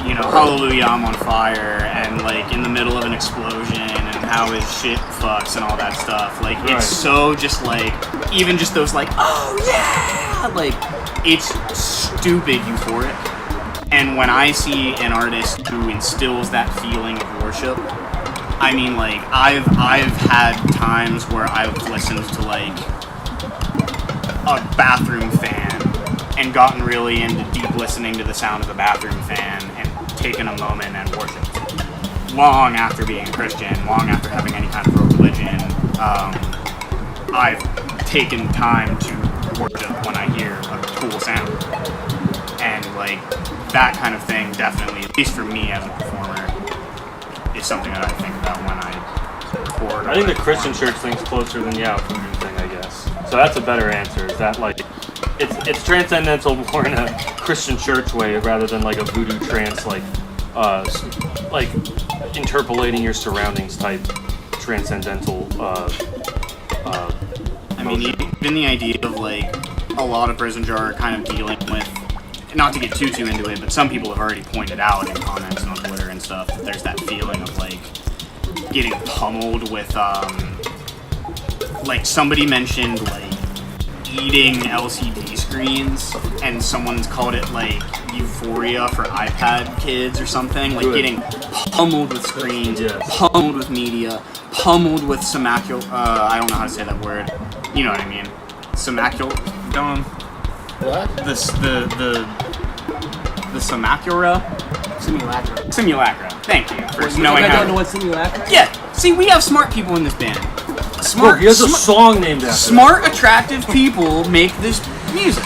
you know, hallelujah, I'm on fire, and like in the middle of an explosion, and how his shit fucks and all that stuff. Like, Right. It's so just like, even just those like, oh yeah, like it's stupid euphoric. And when I see an artist who instills that feeling of worship, I mean, like, I've had times where I've listened to like a bathroom fan and gotten really into deep listening to the sound of the bathroom fan and taken a moment and worshiped. Long after being a Christian, long after having any kind of religion, I've taken time to worship when I hear a cool sound. And like, that kind of thing definitely, at least for me as a performer, is something that I think about when I record. I think the Christian church thing's closer than the voodoo thing, I guess. So that's a better answer. Is that like it's transcendental more in a Christian church way rather than like a voodoo trance, like interpolating your surroundings type transcendental. I mean, even the idea of like a lot of Prison Jar are kind of dealing with, not to get too into it, but some people have already pointed out in comments and on Twitter and stuff that there's that feeling of like getting pummeled with like somebody mentioned like eating LCD screens, and someone's called it like Euphoria for iPad kids or something, like getting pummeled with screens, pummeled with media, pummeled with I don't know how to say that word. You know what I mean? Don't. What? The simulacra? Simulacra. Thank you for knowing I how. don't know what simulacra is? Yeah. See, we have smart people in this band. Bro, he has a song named after Smart, attractive people make this music.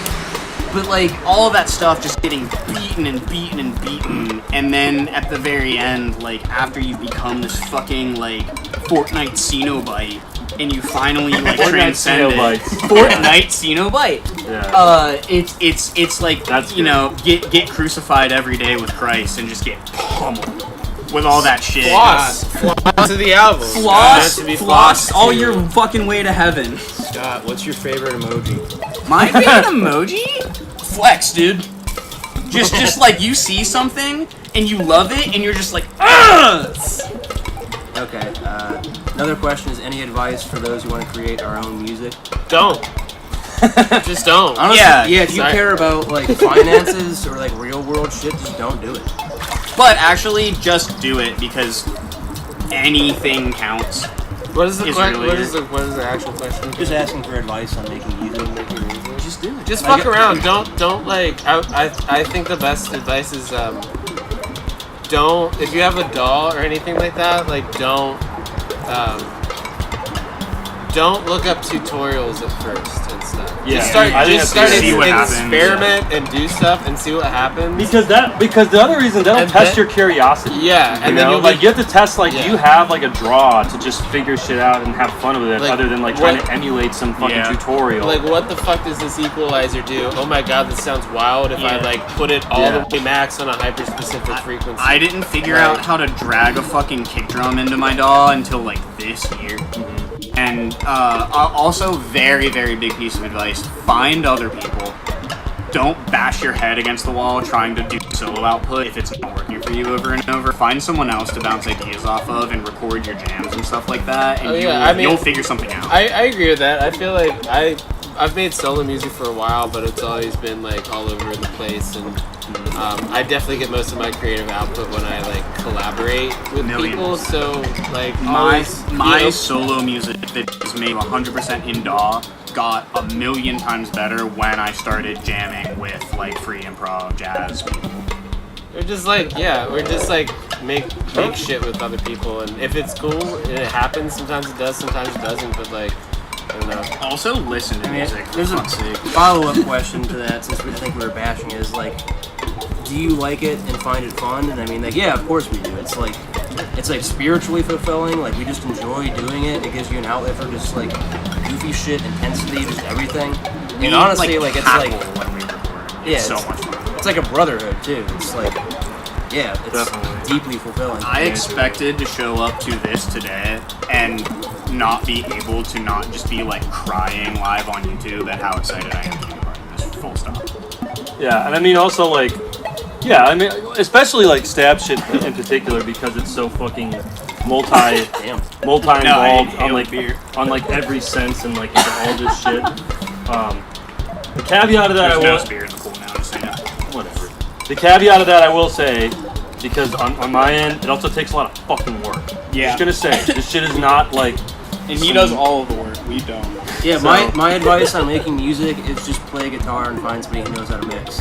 But, like, all of that stuff just getting beaten and beaten and beaten. And then at the very end, like, after you become this fucking, like, Fortnite Cenobite, and you finally, like, transcend it. Fortnite Cenobite. Yeah. It's like, That's you know, get crucified every day with Christ and just get pummeled with all that shit. Floss to the album. Floss all your fucking way to heaven. Scott, what's your favorite emoji? My favorite emoji? Flex, dude. Just like you see something and you love it and you're just like, ah! Okay, another question is, any advice for those who want to create our own music? Don't. Just don't. Honestly, Yeah. if you care about, like, finances or, like, real world shit, just don't do it. But actually, just do it because anything counts. What is the It's question? really What is the actual question? Just asking for advice on making music. Just do it. Just fuck around. Don't like. I think the best advice is don't, if you have a doll or anything like that, like don't look up tutorials at first and stuff. Yeah, Just start I think just that's start good. See what happens, experiment and do stuff and see what happens. Because the other reason that'll And test then- your curiosity. Yeah, and You then know, you'll like you have to test, like, Yeah. do you have like a draw to just figure shit out and have fun with it, Like, other than like trying what- to emulate some fucking Yeah. tutorial. like, what the fuck does this equalizer do? Oh my god, this sounds wild if I Yeah. like put it all Yeah. the way max on a hyper specific frequency. I didn't figure out how to drag a fucking kick drum into my DAW until like this year. And also, very, very big piece of advice: find other people. Don't bash your head against the wall trying to do solo output if it's not working for you over and over. Find someone else to bounce ideas off of and record your jams and stuff like that, and you'll figure something out. I agree with that. I feel like I've made solo music for a while, but it's always been like all over the place, and I definitely get most of my creative output when I like collaborate with people. So like My always, solo music that is made 100% in DAW got a million times better when I started jamming with like free improv jazz people. we're just like make shit with other people, and if it's cool and it happens, sometimes it does, sometimes it doesn't. But like, I don't know. Also, listen to music. There's a for fuck's sake. follow-up question to that, since I think we were bashing, is like, do you like it and find it fun? And I mean, like, yeah, of course we do. It's like spiritually fulfilling. Like, we just enjoy doing it. It gives you an outlet for just like goofy shit, intensity, just everything. And honestly, like it's like, when we record. yeah, It's so much fun. it's like a brotherhood too. It's like, yeah, it's Definitely. deeply fulfilling. I expected to show up to this today and not be able to not just be like crying live on YouTube at how excited I am to be part of this. Full stop. Yeah, and I mean also like, yeah, I mean especially like stab shit in particular because it's so fucking multi-involved on like every sense and like into all this shit. The caveat of that There's I no will spear in the pool now, just saying. whatever. The caveat of that I will say, because on my end it also takes a lot of fucking work. Yeah. I'm just gonna say this shit is not like. And he does all of the work. We don't. Yeah, So- my advice on making music is just play guitar and find somebody who knows how to mix.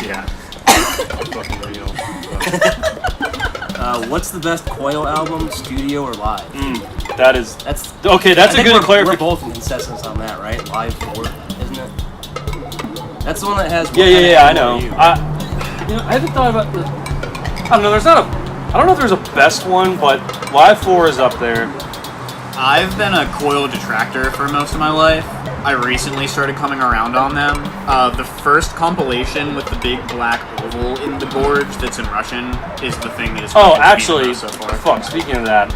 Yeah. Fucking real. What's the best Coil album, studio or live? That's That's okay. That's I a think good we're clarification. both in consensus on that, right? Live 4, isn't it? That's the one that has. Yeah. I know. I haven't thought about the. I don't know. I don't know if there's a best one, but Live 4 is up there. I've been a Coil detractor for most of my life. I recently started coming around on them. The first compilation with the big black oval in the gorge that's in Russian is the thing that is. Oh, fucking me the actually, most so far. fuck. Speaking of that,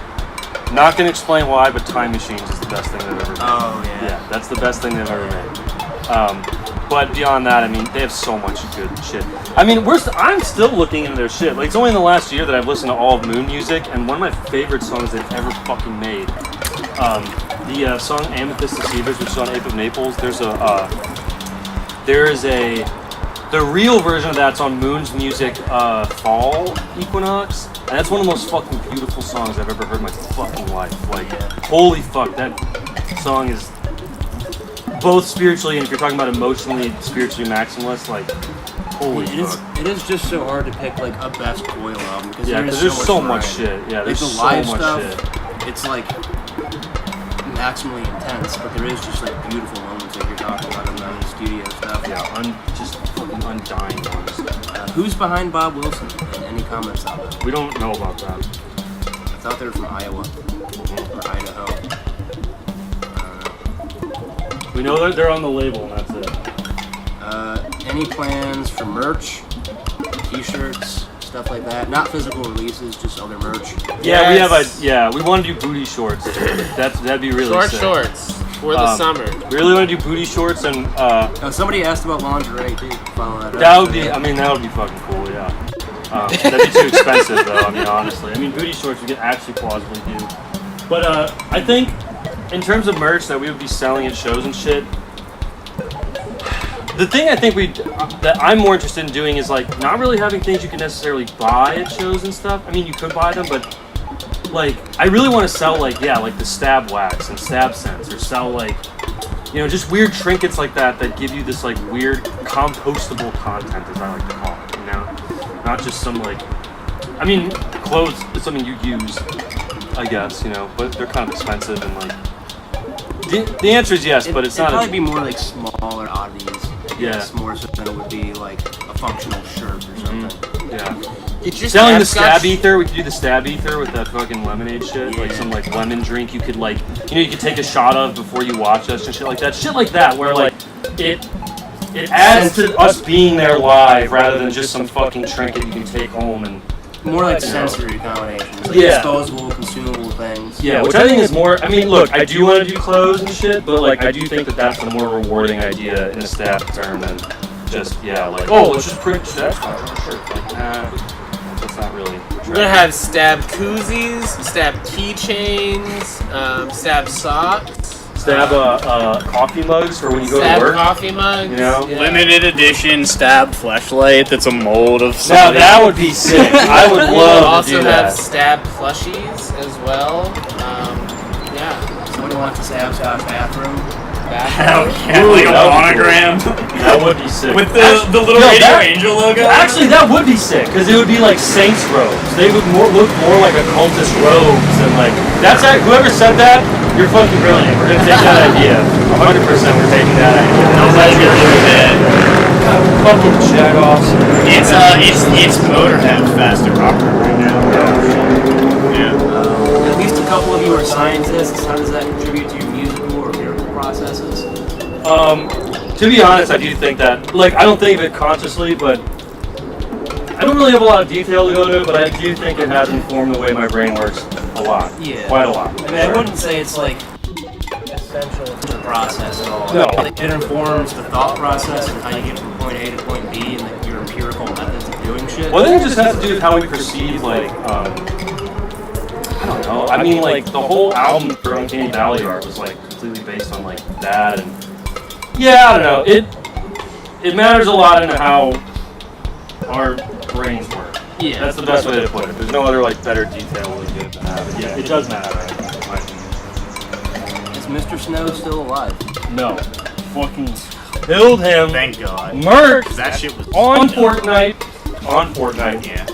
not gonna explain why, but Time Machines is the best thing they've ever made. Oh yeah. Yeah, that's the best thing they've ever made. But beyond that, I mean, they have so much good shit. I mean, I'm still looking into their shit. Like, it's only in the last year that I've listened to all of Moon music, and one of my favorite songs they've ever fucking made The song Amethyst Deceivers, which is on Ape of Naples, the real version of that's on Moon's Music Fall Equinox, and that's one of the most fucking beautiful songs I've ever heard in my fucking life. Like, holy fuck, that song is both spiritually, and if you're talking about emotionally, spiritually maximalist, like, holy fuck. It is just so hard to pick like a best Coil album because there's so much shit. Yeah, there's the so live much stuff, shit. it's like maximally intense, but there is just like beautiful moments like you're talking about in the studio stuff. Yeah, just fucking undying ones. Who's behind Bob Wilson? And any comments on that? We don't know about that. I thought they were from Iowa or Idaho. I don't know. We know that they're on the label, and that's it. Any plans for merch, t-shirts, stuff like that? Not physical releases, just other merch. Yeah, we want to do booty shorts. That'd be really sick. Shorts for the summer. We really want to do booty shorts and somebody asked about lingerie too. Follow that up. that would be fucking cool, yeah. That'd be too expensive though, I mean, honestly. I mean, booty shorts we could actually plausibly do. But I think in terms of merch that we would be selling at shows and shit, the thing I think that I'm more interested in doing is like not really having things you can necessarily buy at shows and stuff. I mean, you could buy them, but like I really want to sell like the stab wax and stab scents, or sell like, you know, just weird trinkets like that give you this like weird compostable content, as I like to call it. You know, not just some like, I mean, clothes is something you use, I guess, you know, but they're kind of expensive and like. The answer is yes, but it's not. It'd probably be more like smaller oddities. Yeah. More so than it would be like a functional shirt or something. Yeah. It's just Selling the Stabscotch. stab ether, we could do the stab ether with that fucking lemonade shit, like some like lemon drink you could like, you know, you could take a shot of before you watch us and shit like that. Shit like that, where like it adds to us being there live rather than just some fucking trinket you can take home and. More like sensory combinations. Like disposable, consumable things. Yeah, which I think is more. I mean, look, I do want to do clothes and shit, but like I do think that that's the more rewarding idea in a stab term than just like, oh, let's just print stabs on a shirt. Like, nah, that's not really. We're gonna have stab koozies, stab keychains, stab socks, stab coffee mugs for when you go to work. Coffee mugs. You know, Limited edition stab fleshlight that's a mold of now something. that would be sick. I would We'll love to also do have that. stab plushies as well. Yeah. Somebody wants a Stabscotch bathroom. Hell yeah, like a monogram That would be sick. with the little Radio Angel logo. Actually, that would be sick because it would be like saints' robes. They would look more like occultist robes and like that's whoever said that. You're fucking brilliant. We're gonna take that idea. 100%. We're taking that idea. That's really good. Fucking jagoffs. It's Motorhead faster rocker right now. Yeah. At least a couple of you are scientists. How does that contribute to your musical or lyrical processes? To be honest, I do think that, like, I don't think of it consciously, but I don't really have a lot of detail to go to, but I do think it has informed the way my brain works a lot. Yeah. Quite a lot. I mean, I wouldn't say it's like essential to the process at all. No. It informs the thought process and how you get from point A to point B and like your empirical methods of doing shit. Well, I think it just has to do with how we perceive, like, I don't know. I mean, like, the whole album for Uncanny Valley art was, like, completely based on, like, that, and yeah, I don't know. It matters a lot in how our brains work. Yeah. That's the best way to put it. There's no other, like, better detail we give to that. But yeah, it does matter, I think, in my opinion. Is Mr. Snow still alive? No. Fucking killed him. Thank God. Murked That shit was on Fortnite. On Fortnite. Yeah.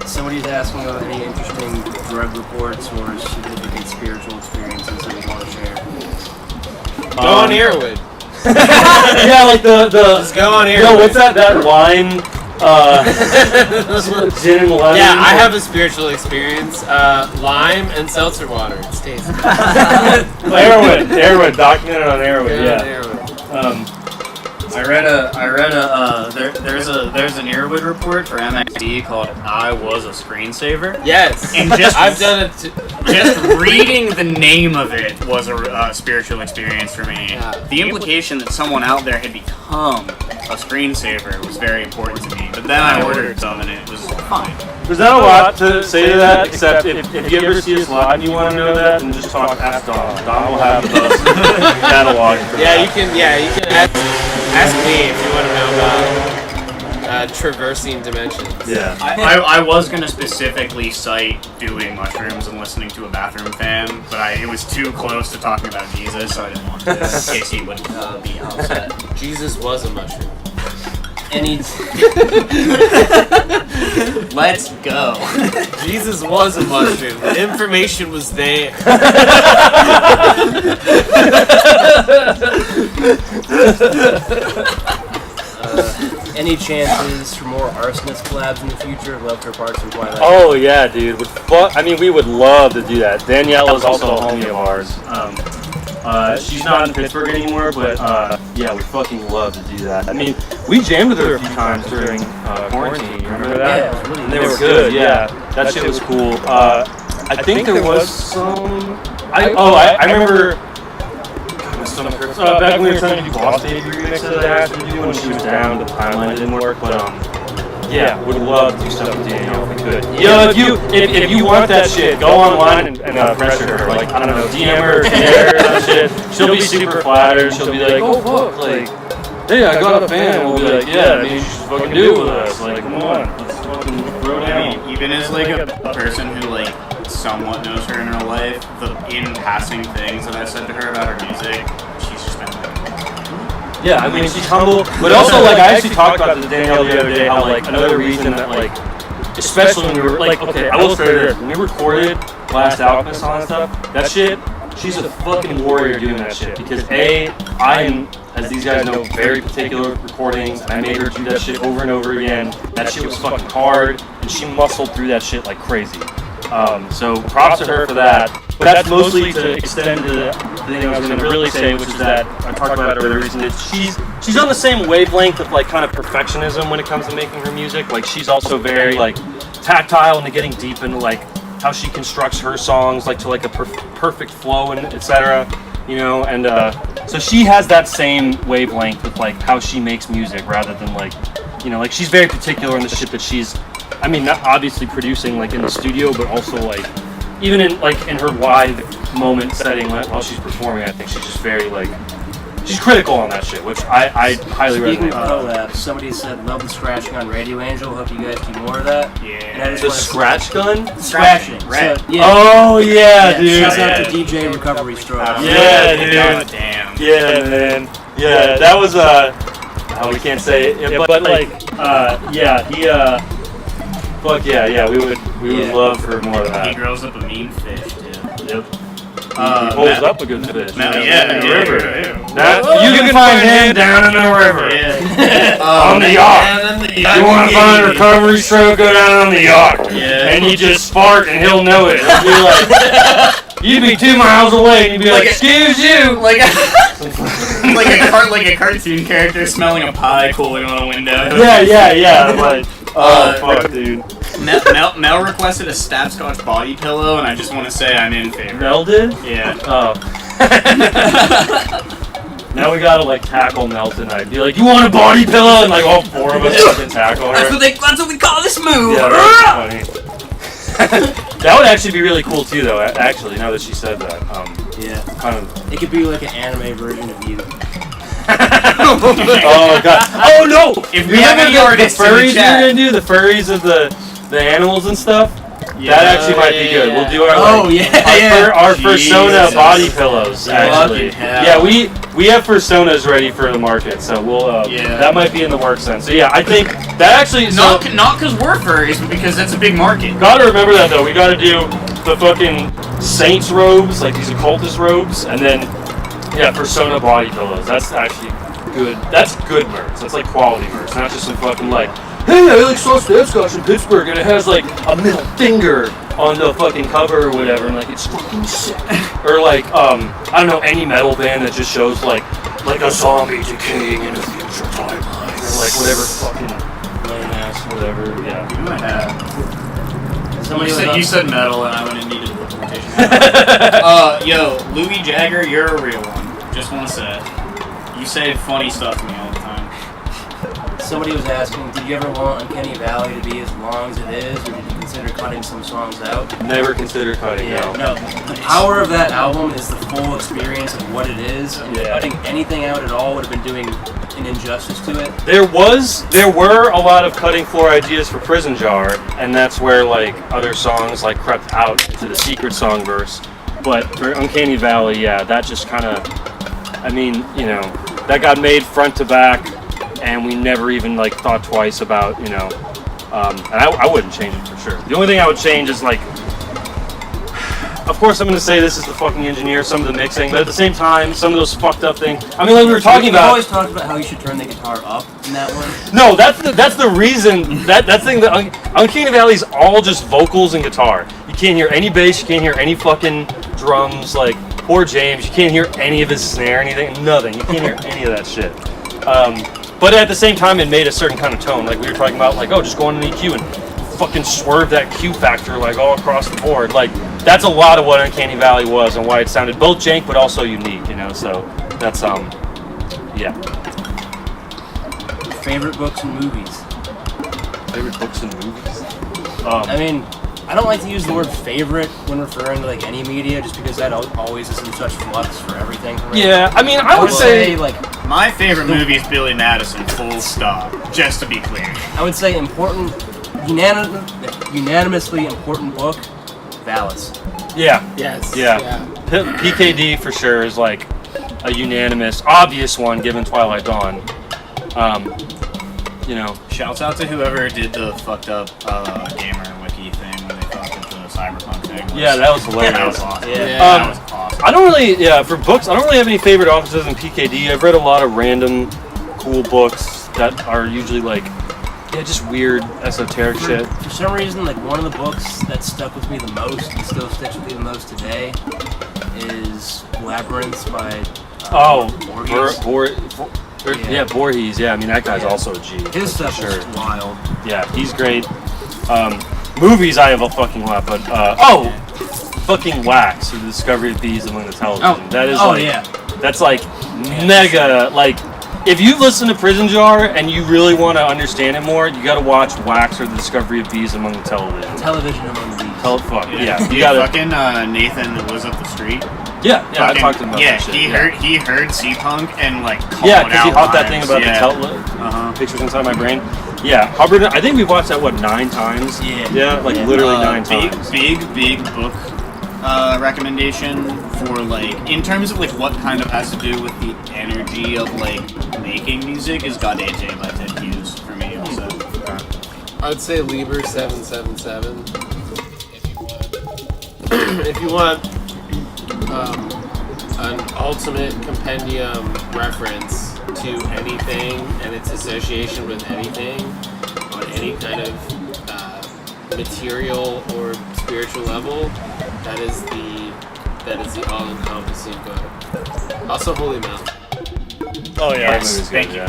Somebody's asking about any interesting drug reports or significant spiritual experiences that we want to share. Go on Airwood. Yeah, like the Just go on Airwood. no, what's that wine? Gin and lemon. Yeah, I have a spiritual experience. Lime and seltzer water. It's tasty. Airwood, documented on Airwood. Yeah. Airwood. There's an Earwood report for MXD called "I Was a Screensaver." Yes. And just I've done it. just reading the name of it was a spiritual experience for me. Yeah. The implication that someone out there had become a screensaver was very important to me. But then I ordered some and it was fine. There's not a lot to say to that, except if you ever see us live and you want to know that, then just ask Don. Don will have the best catalog. Yeah, you can ask me if you want to know about traversing dimensions. Yeah. I was gonna specifically cite doing mushrooms and listening to a Bathroom Fan, but it was too close to talking about Jesus, so I didn't want to in case he would be upset. Jesus was a mushroom. Let's go. Jesus was a mushroom. The information was there. Any chances for more arsonist collabs in the future? Love her parts in Twilight. Oh yeah, dude. We would love to do that. Danielle is also a homie of ours. She's not in Pittsburgh anymore, but yeah, we'd fucking love to do that. I mean, we jammed with her a few times during quarantine. You remember that? Yeah, it was really And they were good. Yeah, that shit was cool. I think there was some. I remember. Back when we were trying to do Boss Baby remix that I asked her to do when she was down, the timeline didn't work. But yeah, would love to do stuff with Danielle if we could. Yo, if you want that shit, go online and pressure her. Like, I don't know, DM her or share her or shit. She'll be super flattered. She'll be like, oh fuck, like, hey, I got a fan. And we'll be like, yeah, maybe you should fucking do it with us. Like, come on, let's fucking throw it I down. mean, even as like a person who like somewhat knows her in her life, the in passing things that I said to her about her music, she's just been like, Yeah, I mean, she's humble, but also, like, I actually talked about this to Danielle the other day, how, like, another reason that, like, especially when we were, like, okay, I will say this, when we recorded Last Alchemist and all that stuff, that shit, she's a fucking warrior doing that shit, because I am, as these guys know, very particular with recordings, and I made her do that shit over and over again. That shit was fucking hard, and she muscled through that shit like crazy. So props to her for that. But that's mostly to extend to the thing I was going to really say, which is that I talked about it earlier recently. She's on the same wavelength of like kind of perfectionism when it comes to making her music. Like she's also very like tactile into getting deep into like how she constructs her songs, like to like a perfect flow and etc. You know, and so she has that same wavelength with like how she makes music rather than like, you know, like she's very particular in the shit that she's. I mean, not obviously producing like in the studio, but also like even in her live moment setting while she's performing. I think she's just very like she's critical on that shit, which I highly Speaking resonate of with. collabs, somebody said love the scratching on Radio Angel. Hope you guys do more of that. yeah. And I just The wanna- scratch gun? scratching. Right. So, yeah. Oh yeah, dude. Shouts out to Yeah. DJ Recovery Stroke. Yeah, dude. God damn. Yeah, man. Yeah, that was we can't say it, yeah, but like yeah, he fuck yeah, we would love for more of He that. grows up a mean fish too. Yep. He holds up a good fish. Yeah, in the river. yeah. That, you can find him down in the river. On the yacht. You want to find a recovery stroke, go down on the yacht. Yeah. And you just fart and he'll know it. He'll be like, you'd be 2 miles away and you'd be like, excuse you. like a cartoon character smelling a pie cooling on a window. Yeah. Like, oh, fuck, dude. Mel requested a Stabscotch body pillow, and I just want to say I'm in favor. Mel did? Yeah. Oh. Now we gotta like tackle Mel tonight. Be like, you want a body pillow? And like all 4 of us fucking tackle her. That's what we call this move. Yeah, that's funny. That would actually be really cool too, though. Actually, now that she said that, Yeah. kind of. It could be like an anime version of you. Oh god! Oh no! If we have any the artists in the furries chat. we're gonna do, the furries of the animals and stuff. Yeah. That actually might be good. We'll do our our persona Jesus. body pillows. Actually, Fucking hell. yeah, we have personas ready for the market, so we'll that might be in the works then. So yeah, I think that actually Not because we're furries, but because that's a big market. Gotta remember that though. We gotta do the fucking saints robes, like these occultist robes, and then persona body pillows. That's actually good. That's good merch. That's like quality merch, not just some fucking like, hey, I like saw Stabscotch in Pittsburgh and it has like a middle finger on the fucking cover or whatever, and like it's fucking sick. Or like I don't know, any metal band that just shows like a zombie decaying in a future timeline or like whatever fucking lame ass whatever. Yeah. You might have. Somebody You said metal, and I would have needed implementation. Yo, Louis Jagger, you're a real one. Just want to say, you say funny stuff to me all the time. somebody was asking, did you ever want Uncanny Valley to be as long as it is, or did you consider cutting some songs out? Never considered cutting out. No. The power of that album is the full experience of what it is, and cutting anything out at all would have been doing an injustice to it. There were a lot of cutting floor ideas for Prison Jar, and that's where like other songs like crept out into the secret song verse. But for Uncanny Valley, that just kind of, I mean, you know, that got made front to back, and we never even like thought twice about, you know, and I wouldn't change it for sure. The only thing I would change is like, of course I'm going to say this is the fucking engineer, some of the mixing, but at the same time, some of those fucked up things. I mean, like we were talking about. We always talked about how you should turn the guitar up in that one. No, that's the reason. That thing. Uncanny Valley's all just vocals and guitar. You can't hear any bass. You can't hear any fucking drums. Like poor James, you can't hear any of his snare, anything, nothing. You can't hear any of that shit. But at the same time, it made a certain kind of tone. Like we were talking about, like just go on an EQ and fucking swerve that Q factor like all across the board. Like that's a lot of what Uncanny Valley was and why it sounded both jank but also unique. You know, so that's yeah. Favorite books and movies? Favorite books and movies? I mean, I don't like to use the word favorite when referring to like any media, just because that always is in such flux for everything. For me. Yeah, I mean, I would say like My favorite movie is Billy Madison, full stop, just to be clear. I would say important, unanimously important book, Valis. yeah. Yes. Yeah. PKD for sure is like a unanimous, obvious one given Twilight Dawn. You know, Shouts out to whoever did the fucked up gamer wiki thing when they thought that the cyberpunk thing was... yeah, that was hilarious. That was awesome. Yeah. That was awesome. I don't really, for books, I don't really have any favorite authors than PKD. I've read a lot of random, cool books that are usually like, just weird, esoteric shit. For some reason, like one of the books that stuck with me the most and still sticks with me the most today is Labyrinth by Borges. Voorhees. Yeah, I mean that guy's also a G. His for stuff is wild. Yeah, he's great. Movies I have a fucking lot, but fucking Wax, The Discovery of Bees Among the Television. That is that's like mega. Like, if you listen to Prison Jar and you really want to understand it more, you gotta watch Wax or The Discovery of Bees Among the Television. Television Among the Bees. You gotta. Fucking Nathan that lives up the street. Yeah, I talked to him about that shit. He heard C-Punk and like called yeah, out because he hopped that thing about the pictures inside my brain. Yeah, Hubbard. I think we've watched that 9 times. Yeah, like literally 9 times. Big book recommendation for like in terms of like what kind of has to do with the energy of like making music is God AJ by Ted Hughes for me also. I would say Lieber 777. If you want an ultimate compendium reference to anything and its association with anything on any kind of material or spiritual level, that is the all-encompassing book. Also, Holy Mountain. Oh yeah, Yes, thank you.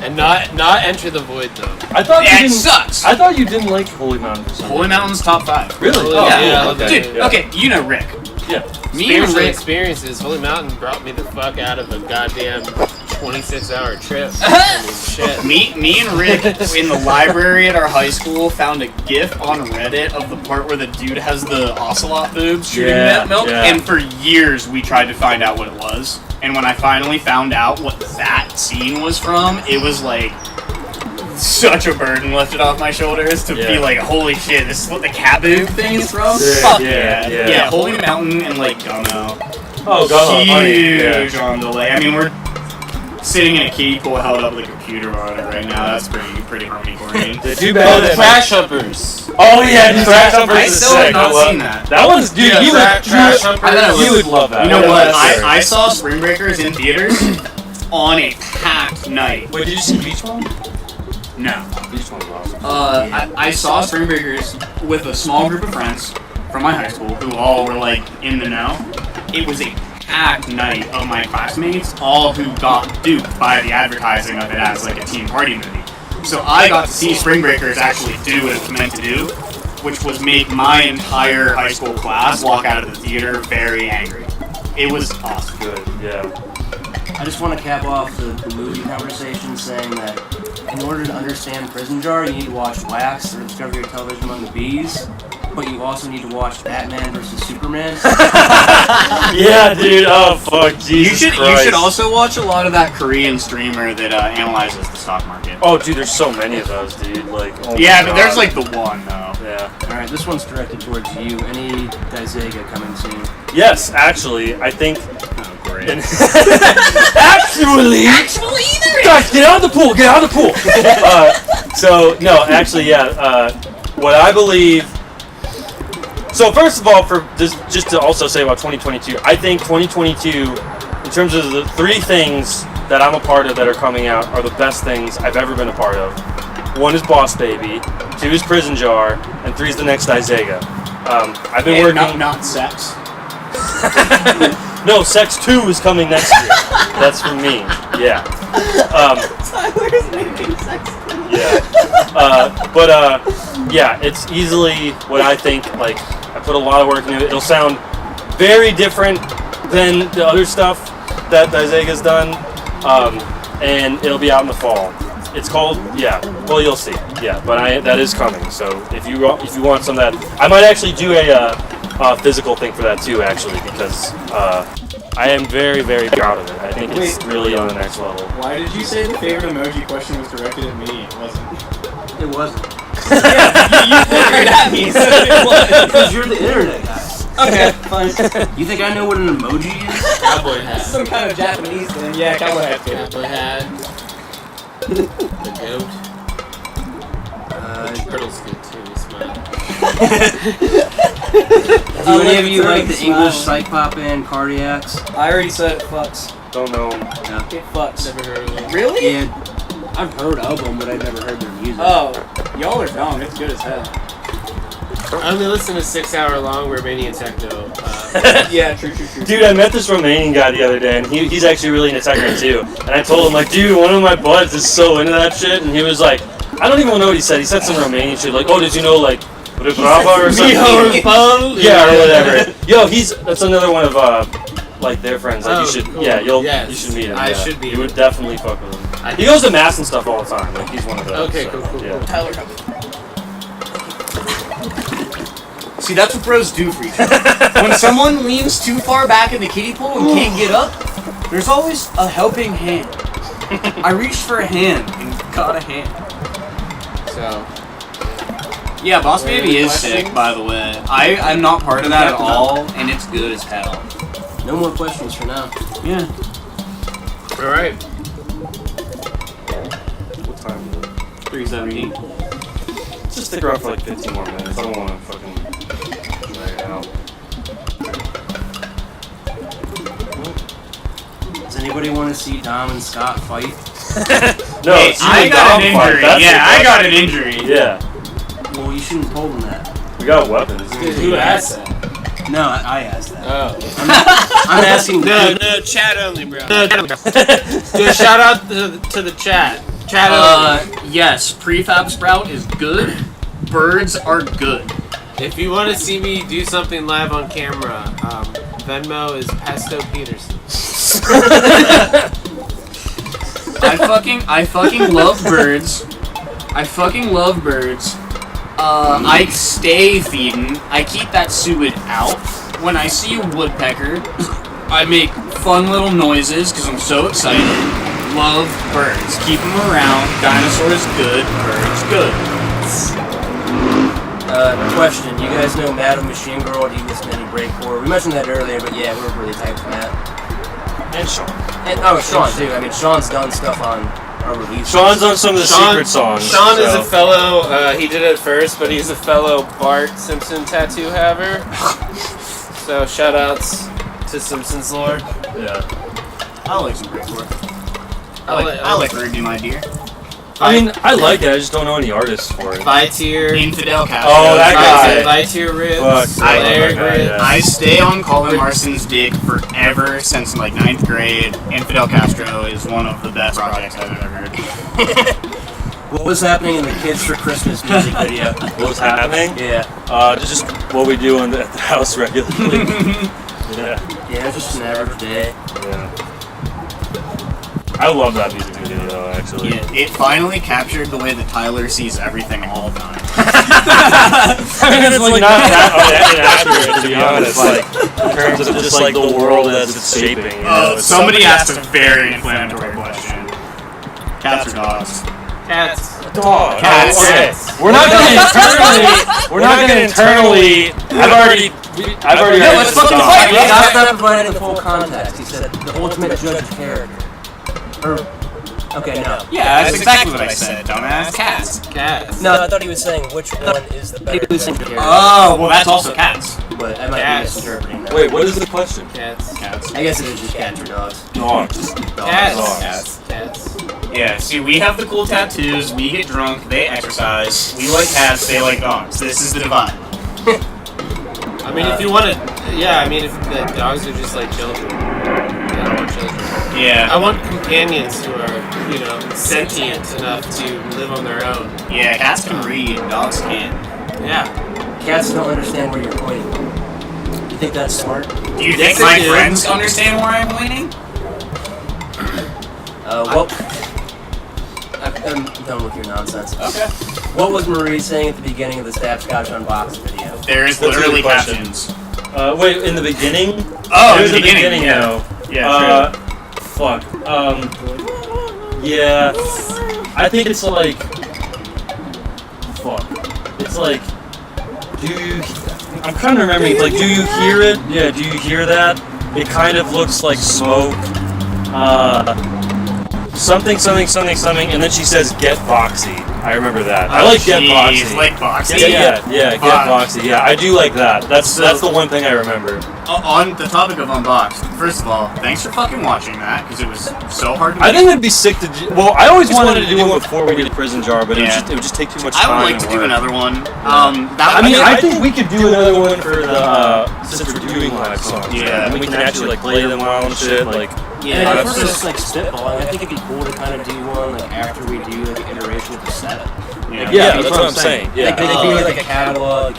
And not Enter the Void though. I thought Yeah, you it didn't. sucks. I thought you didn't like Holy Mountain for some Holy reason. Mountain's top 5. Really? Oh, yeah, okay. Dude, Yeah. okay, you know Rick. Yeah. Me and Spiritual Rick. experiences. Holy Mountain brought me the fuck out of a goddamn 26-hour trip. I mean, shit. Me and Rick in the library at our high school found a GIF on Reddit of the part where the dude has the ocelot boobs shooting that milk, and for years we tried to find out what it was. And when I finally found out what that scene was from, it was like such a burden lifted off my shoulders to be like, holy shit, this is what the cat boob thing is from? Fuck yeah. Holy Mountain and like Gummo. Oh, God. Huge on delay. I mean, we're sitting in a kiddie pool held up with a computer on it right now. That's pretty horny. Too bad. Trash Humpers. Oh yeah, Trash Humpers I is still have sick. not seen that. That one's dude. Yeah, you Trash Humpers. you would love that. You know Yeah, what? that's I saw Spring Breakers in theaters on a packed night. Wait, did you see Beach One? No. Beach One was awesome. I saw Spring Breakers with a small group of friends from my high school who all were like in the know. It was a packed night of my classmates, all who got duped by the advertising of it as like a teen party movie. So I got to see Spring Breakers actually do what it was meant to do, which was make my entire high school class walk out of the theater very angry. It was awesome. Good. Yeah. I just want to cap off the movie conversation saying that in order to understand Prison Jar, you need to watch Wax or Discover Your Television Among the Bees. But you also need to watch Batman vs Superman. Yeah, dude. Oh fuck, Jesus You Christ. should also watch a lot of that Korean streamer that analyzes the stock market. Oh, dude, there's so many of those, dude. Like, oh my Yeah, but God. there's like the one though. Yeah. Alright, this one's directed towards you. Any Daizega coming soon? Yes, actually, I think. Oh, great. Actually, guys, get out of the pool. Get out of the pool. So no, actually, yeah. What I believe. So first of all, for this, just to also say about 2022, I think 2022, in terms of the 3 things that I'm a part of that are coming out, are the best things I've ever been a part of. 1 is Boss Baby, 2 is Prison Jar, and 3 is the next Daizega. I've been working. Not sex. No, Sex 2 is coming next year. That's for me. Yeah. Tyler's making sex. Yeah. Yeah, it's easily what I think. Like, I put a lot of work into it. It'll sound very different than the other stuff that Daizega's done, and it'll be out in the fall. It's called, yeah. Well, you'll see. Yeah, but that is coming. So if you want some of that, I might actually do a physical thing for that too. Actually, because I am very, very proud of it. I think it's really on the next level. Why did you say the favorite emoji question was directed at me? It wasn't. It wasn't. You figured it at me, so it was. Because you're the internet guy. Okay, fine. You think I know what an emoji is? Cowboy hat. Some kind of Japanese thing. Yeah, cowboy hat too. Cowboy hat. The goat. Turtle's good too. Smile. Do any of you like the English psych pop band Cardiacs? I already said it fucks. Don't know. It fucks. Never heard of it. Really? Yeah, I've heard of them, but I've never heard their music. Oh, y'all are dumb. It's good as hell. I only listen to 6-hour-long Romanian techno. Yeah, true. Dude, I met this Romanian guy the other day, and he's actually really into techno too. And I told him, like, dude, one of my buds is so into that shit, and he was like, I don't even know what he said. He said some Romanian shit, like, oh, did you know, like, Brava or something? Yeah, or whatever. Yo, that's another one of like their friends. Like, you should, cool. yeah, you Yes. should meet him. I yeah. should be. You would definitely fuck with him. He goes to mass and stuff all the time. Like, he's one of those. Okay, so, cool. Yeah. Tyler, See, that's what bros do for each other. When someone leans too far back in the kiddie pool and can't get up, there's always a helping hand. I reached for a hand and got a hand. So, Yeah, Boss Any Baby is questions? sick, by the way. I'm not part of that at all, and it's good as hell. No more questions for now. Yeah. all right. What time is it? 3:17. Let's just stick around for like 15 more minutes. I don't want to fucking drag it out. Does anybody want to see Dom and Scott fight? No, Hey, it's you I and got Dom an fight. injury. That's Yeah, it. I got an injury. Yeah, Well, you shouldn't have told them that. we got weapons. Who asked that? No, I asked that. Oh. I'm asking. No, chat only, bro. Do a shout out to the chat. Chat only. Yes, prefab sprout is good. Birds are good. If you want to see me do something live on camera, Venmo is Pesto Peterson. I fucking love birds. I fucking love birds. I stay feeding. I keep that sewage out. When I see a woodpecker, I make fun little noises because I'm so excited. Love birds. Keep them around. Dinosaurs good. Birds good. Question. You guys know Madam Machine Girl? Do you listen to any breakcore? We mentioned that earlier, but yeah, we're really tight for Matt. And Sean. And Sean too. I mean, Sean's done stuff on our release. Sean's on some of the secret songs. Sean is so. a fellow, he did it first, but he's a fellow Bart Simpson tattoo haver. So shout outs to Simpsons lore. Yeah. I like some breakcore. I like Ruby, my dear. I mean, I like it. I just don't know any artists for it. By tier. Infidel Castro. Oh, that guy. By tier ribs. Fuck, I love Larry that guy, Ribs. yeah. I stay on Colin Marston's dick forever since like 9th grade. Infidel Castro is one of the best projects I've ever heard. What was happening in the Kids for Christmas music video? What was happening? Yeah. Just what we do at the house regularly. Yeah. Yeah, it was just an average day. Yeah. I love that music video though, actually. actually. Yeah, it finally captured the way that Tyler sees everything all the time. I mean, it's like not that inaccurate, to be honest. Like, in terms of just like the world as it's shaping. You know, Somebody asked a very inflammatory question. Cats or dogs? Cats. Dog. Cats. Okay. We're not gonna internally. I've already. No, let's fucking fight. Scott's not providing the full context. He said the ultimate judge of character. Okay, no. Yeah, that's exactly what I said, dumbass. Cats. Cats. No, I thought he was saying which one is the better character. Oh, well, that's also cats. But I might be misinterpreting that. Wait, what is the question? Cats. Cats. I guess it is just cats or dogs. Dogs. Cats. Cats. Yeah, see, we have the cool tattoos, we get drunk, they exercise, we like cats, they like dogs. This is the divide. I mean, if you want to, yeah. I mean, if the dogs are just like children. I don't want children. Yeah. I want companions who are, you know, sentient enough to live on their own. Yeah, cats can read, dogs can't. Yeah. Cats don't understand where you're pointing. You think that's smart? Do you Yes, think my they do. friends understand where I'm pointing? Well, I'm done with your nonsense. Okay. What was Marie saying at the beginning of the Stabscotch unboxed video? There is That's a literally good question. captions. Wait, in the beginning? Oh, There's in the beginning, yeah. no. Yeah, Fuck. Yeah. I think it's like. Fuck. It's like. Do you. I'm kind of remembering. Like, do you hear it? Yeah, do you hear that? It kind of looks like smoke. Something, and then she says, "Get boxy." I remember that. I like "Get boxy." Like boxy. Yeah, get boxy. Yeah, I do like that. That's the one thing I remember. On the topic of Unboxed, first of all, thanks for fucking watching that, because it was so hard to I make. think it'd be sick to do. Well, I always wanted to do one before we did Prison Jar, but it would just take too much time. I would like to and do work. another one. I think we could do another one for the since we're doing live songs. Yeah. and we can actually like play them well and shit. Like, Yeah, Yeah, if we're that's just like spitballing, I think it'd be cool to kind of do one like after we do like an iteration of the set. yeah, that's what I'm saying. Like Yeah. they could be like a catalog,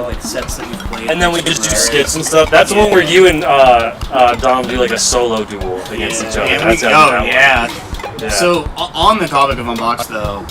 like sets that we played. And then we just do skits and stuff. That's the one where you and Dom do like a solo duel against each other. That's how yeah. Yeah. So on the topic of Unboxed, though,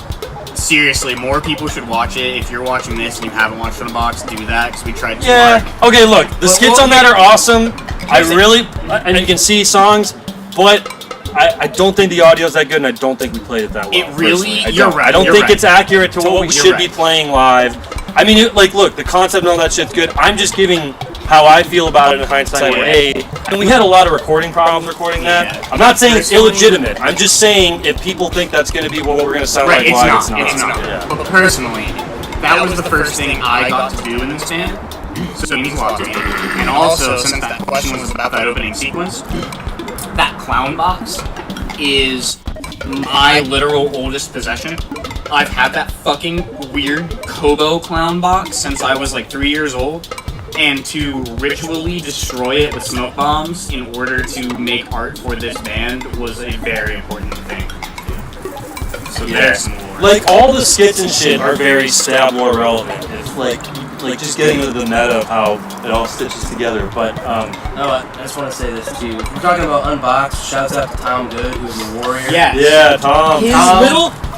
seriously, more people should watch it. If you're watching this and you haven't watched Unboxed, do that because we tried to. Yeah. Okay. Look, the skits on that are awesome. I Here's really, and you can see songs, but I don't think the audio's that good, and I don't think we played it that well. It really- personally. you're right, I don't you're think right. it's accurate to what we You're should right. be playing live. I mean, look, the concept and all that shit's good. I'm just giving how I feel about it in hindsight. And we had a lot of recording problems recording that. Yeah. I'm not saying it's illegitimate. I'm just saying if people think that's going to be what we're going to sound Right, like live, it's not. Yeah. But personally, that was the first thing I got to do in this band. So it means a lot to me. And also, since that question was about that opening sequence, that clown box is my literal oldest possession. I've had that fucking weird Kobo clown box since I was like 3 years old. And to ritually destroy it with smoke bombs in order to make art for this band was a very important thing. So there's some lore. Like all the skits and shit are very stab lore relevant. It's like just getting into the meta of how it all stitches together. But I just want to say this too. If we're talking about Unboxed, shouts out to Tom Good, who's a warrior. yeah, Tom.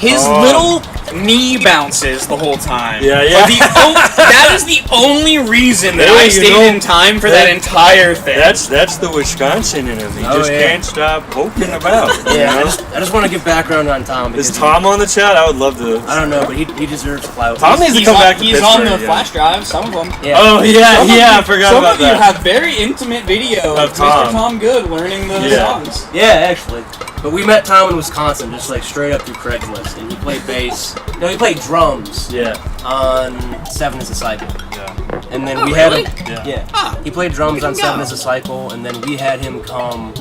His little knee bounces the whole time. Yeah. That is the only reason that I stayed in time for that entire thing. That's the Wisconsin in him. He just can't stop poking about. Yeah, You know? I just want to give background on Tom. Is because Tom on the chat? I would love to. I don't know, but he deserves clout. Tom needs to come back to He's Pittsburgh. on the yeah. flash drive, some of them. Yeah. Oh yeah, I forgot Some about of you that. have very intimate video of Tom. Mr. Tom Good learning the Yeah. songs. Yeah, actually. But we met Tom in Wisconsin, just like straight up through Craigslist, and he played bass. No, he played drums Yeah. on Seven is a Cycle. Yeah. And then we had him. Yeah. Yeah. Ah, He played drums on we can Seven go. is a Cycle, and then we had him come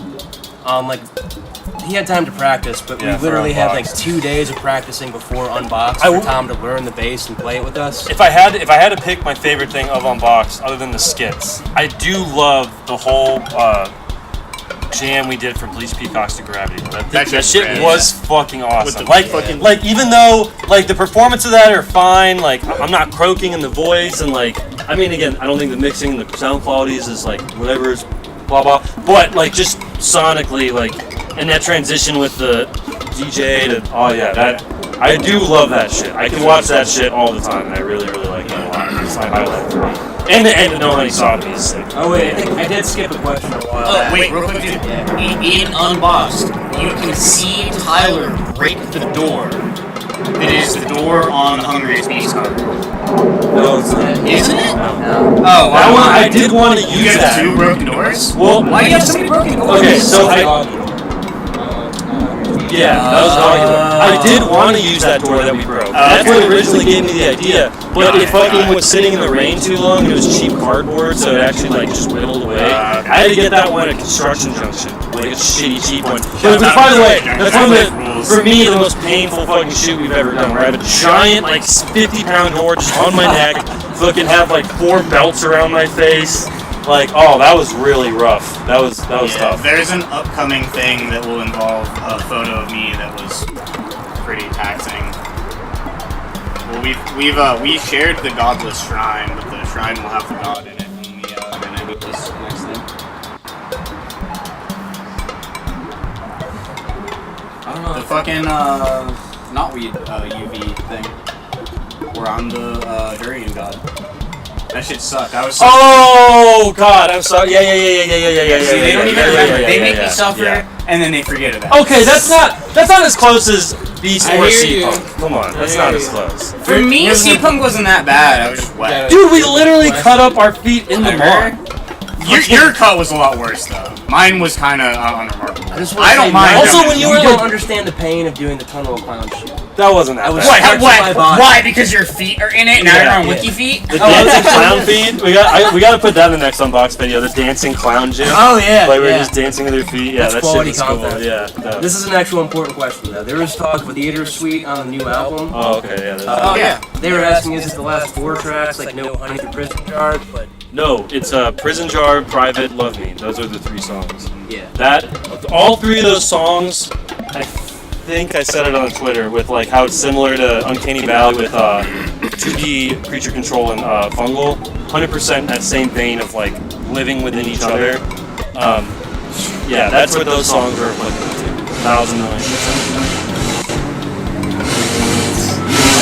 on like. He had time to practice, but Yeah, we for literally had like Unboxed. 2 days of practicing before Unboxed I for w- Tom to learn the bass and play it with us. If I had to pick my favorite thing of Unboxed, other than the skits, I do love the whole jam we did from Bleach Peacocks to Gravity. That shit rad. was fucking awesome. With the Like even though like the performance of that are fine, like I'm not croaking in the voice and like I mean again I don't think the mixing, the sound qualities is like whatever is blah blah, but like just sonically like and that transition with the DJ to that I do love that shit. I can watch that shit all the time, and I really like that a lot. It's my highlight for me. And the end of No Honey Sodomy is sick. Oh wait, I think I did skip a question a while Oh, back. wait, real quick, dude. In Unboxed, you can see Tyler break the door. It is the door on the Hungriest Beast cover. No, it's not. Isn't it? No. Oh, That one, I did want to You use have that. 2 broken doors? Well, Why do you have so many broken doors? okay, so that was I did want to use that door that we broke. That's what originally gave me the idea. But it fucking was sitting in the rain too long. It was cheap cardboard, so it actually like just whittled away. I had to get that one at Construction Junction, like a shitty cheap one. But by the way, that's one of the, for me, the most painful fucking shoot we've ever done. Where I have a giant like 50-pound door just on my neck, fucking have like 4 belts around my face. Like, oh, that was really rough. That was tough. There's an upcoming thing that will involve a photo of me that was pretty taxing. Well, we shared the godless shrine, but the shrine will have the god in it when we gonna do this next thing. I don't know. The fucking knotweed UV thing, where I'm the durian god. That shit sucked. I was. Oh God, I'm sorry. Yeah. See, they don't even remember. They make me suffer, and then they forget about it. Okay, that's not as close as Beast I or hear you. Sea-Punk. Come on, that's not as close. For me, Sea-Punk wasn't that bad. I was just wet. Dude, we literally cut up our feet in the mud. Your cut was a lot worse though. Mine was kind of unremarkable. I don't mind. Also, when you were don't like, understand the pain of doing the tunnel of clown shit. that wasn't that was- bad. Why? Because your feet are in it. Now you're on wiki feet. The dancing clown feet. We got to put that in the next unbox video. The dancing clown gym. Oh yeah. Like we're just dancing with their feet. Yeah, That's that quality shit was cool. content. Yeah. No. This is an actual important question though. There was talk of a theater suite on the new album. Oh, okay. Yeah. Oh yeah. They were asking, is it the last 4 tracks, like No Honey for Prison Charge? But No, it's Prison Jar, Private, Love Me. Those are the 3 songs. yeah. All 3 of those songs, I think I said it on Twitter with like how it's similar to Uncanny Valley with 2D creature control and fungal. 100% that same vein of like living within each other. Yeah, that's what those songs are applicable to. 1,000 million.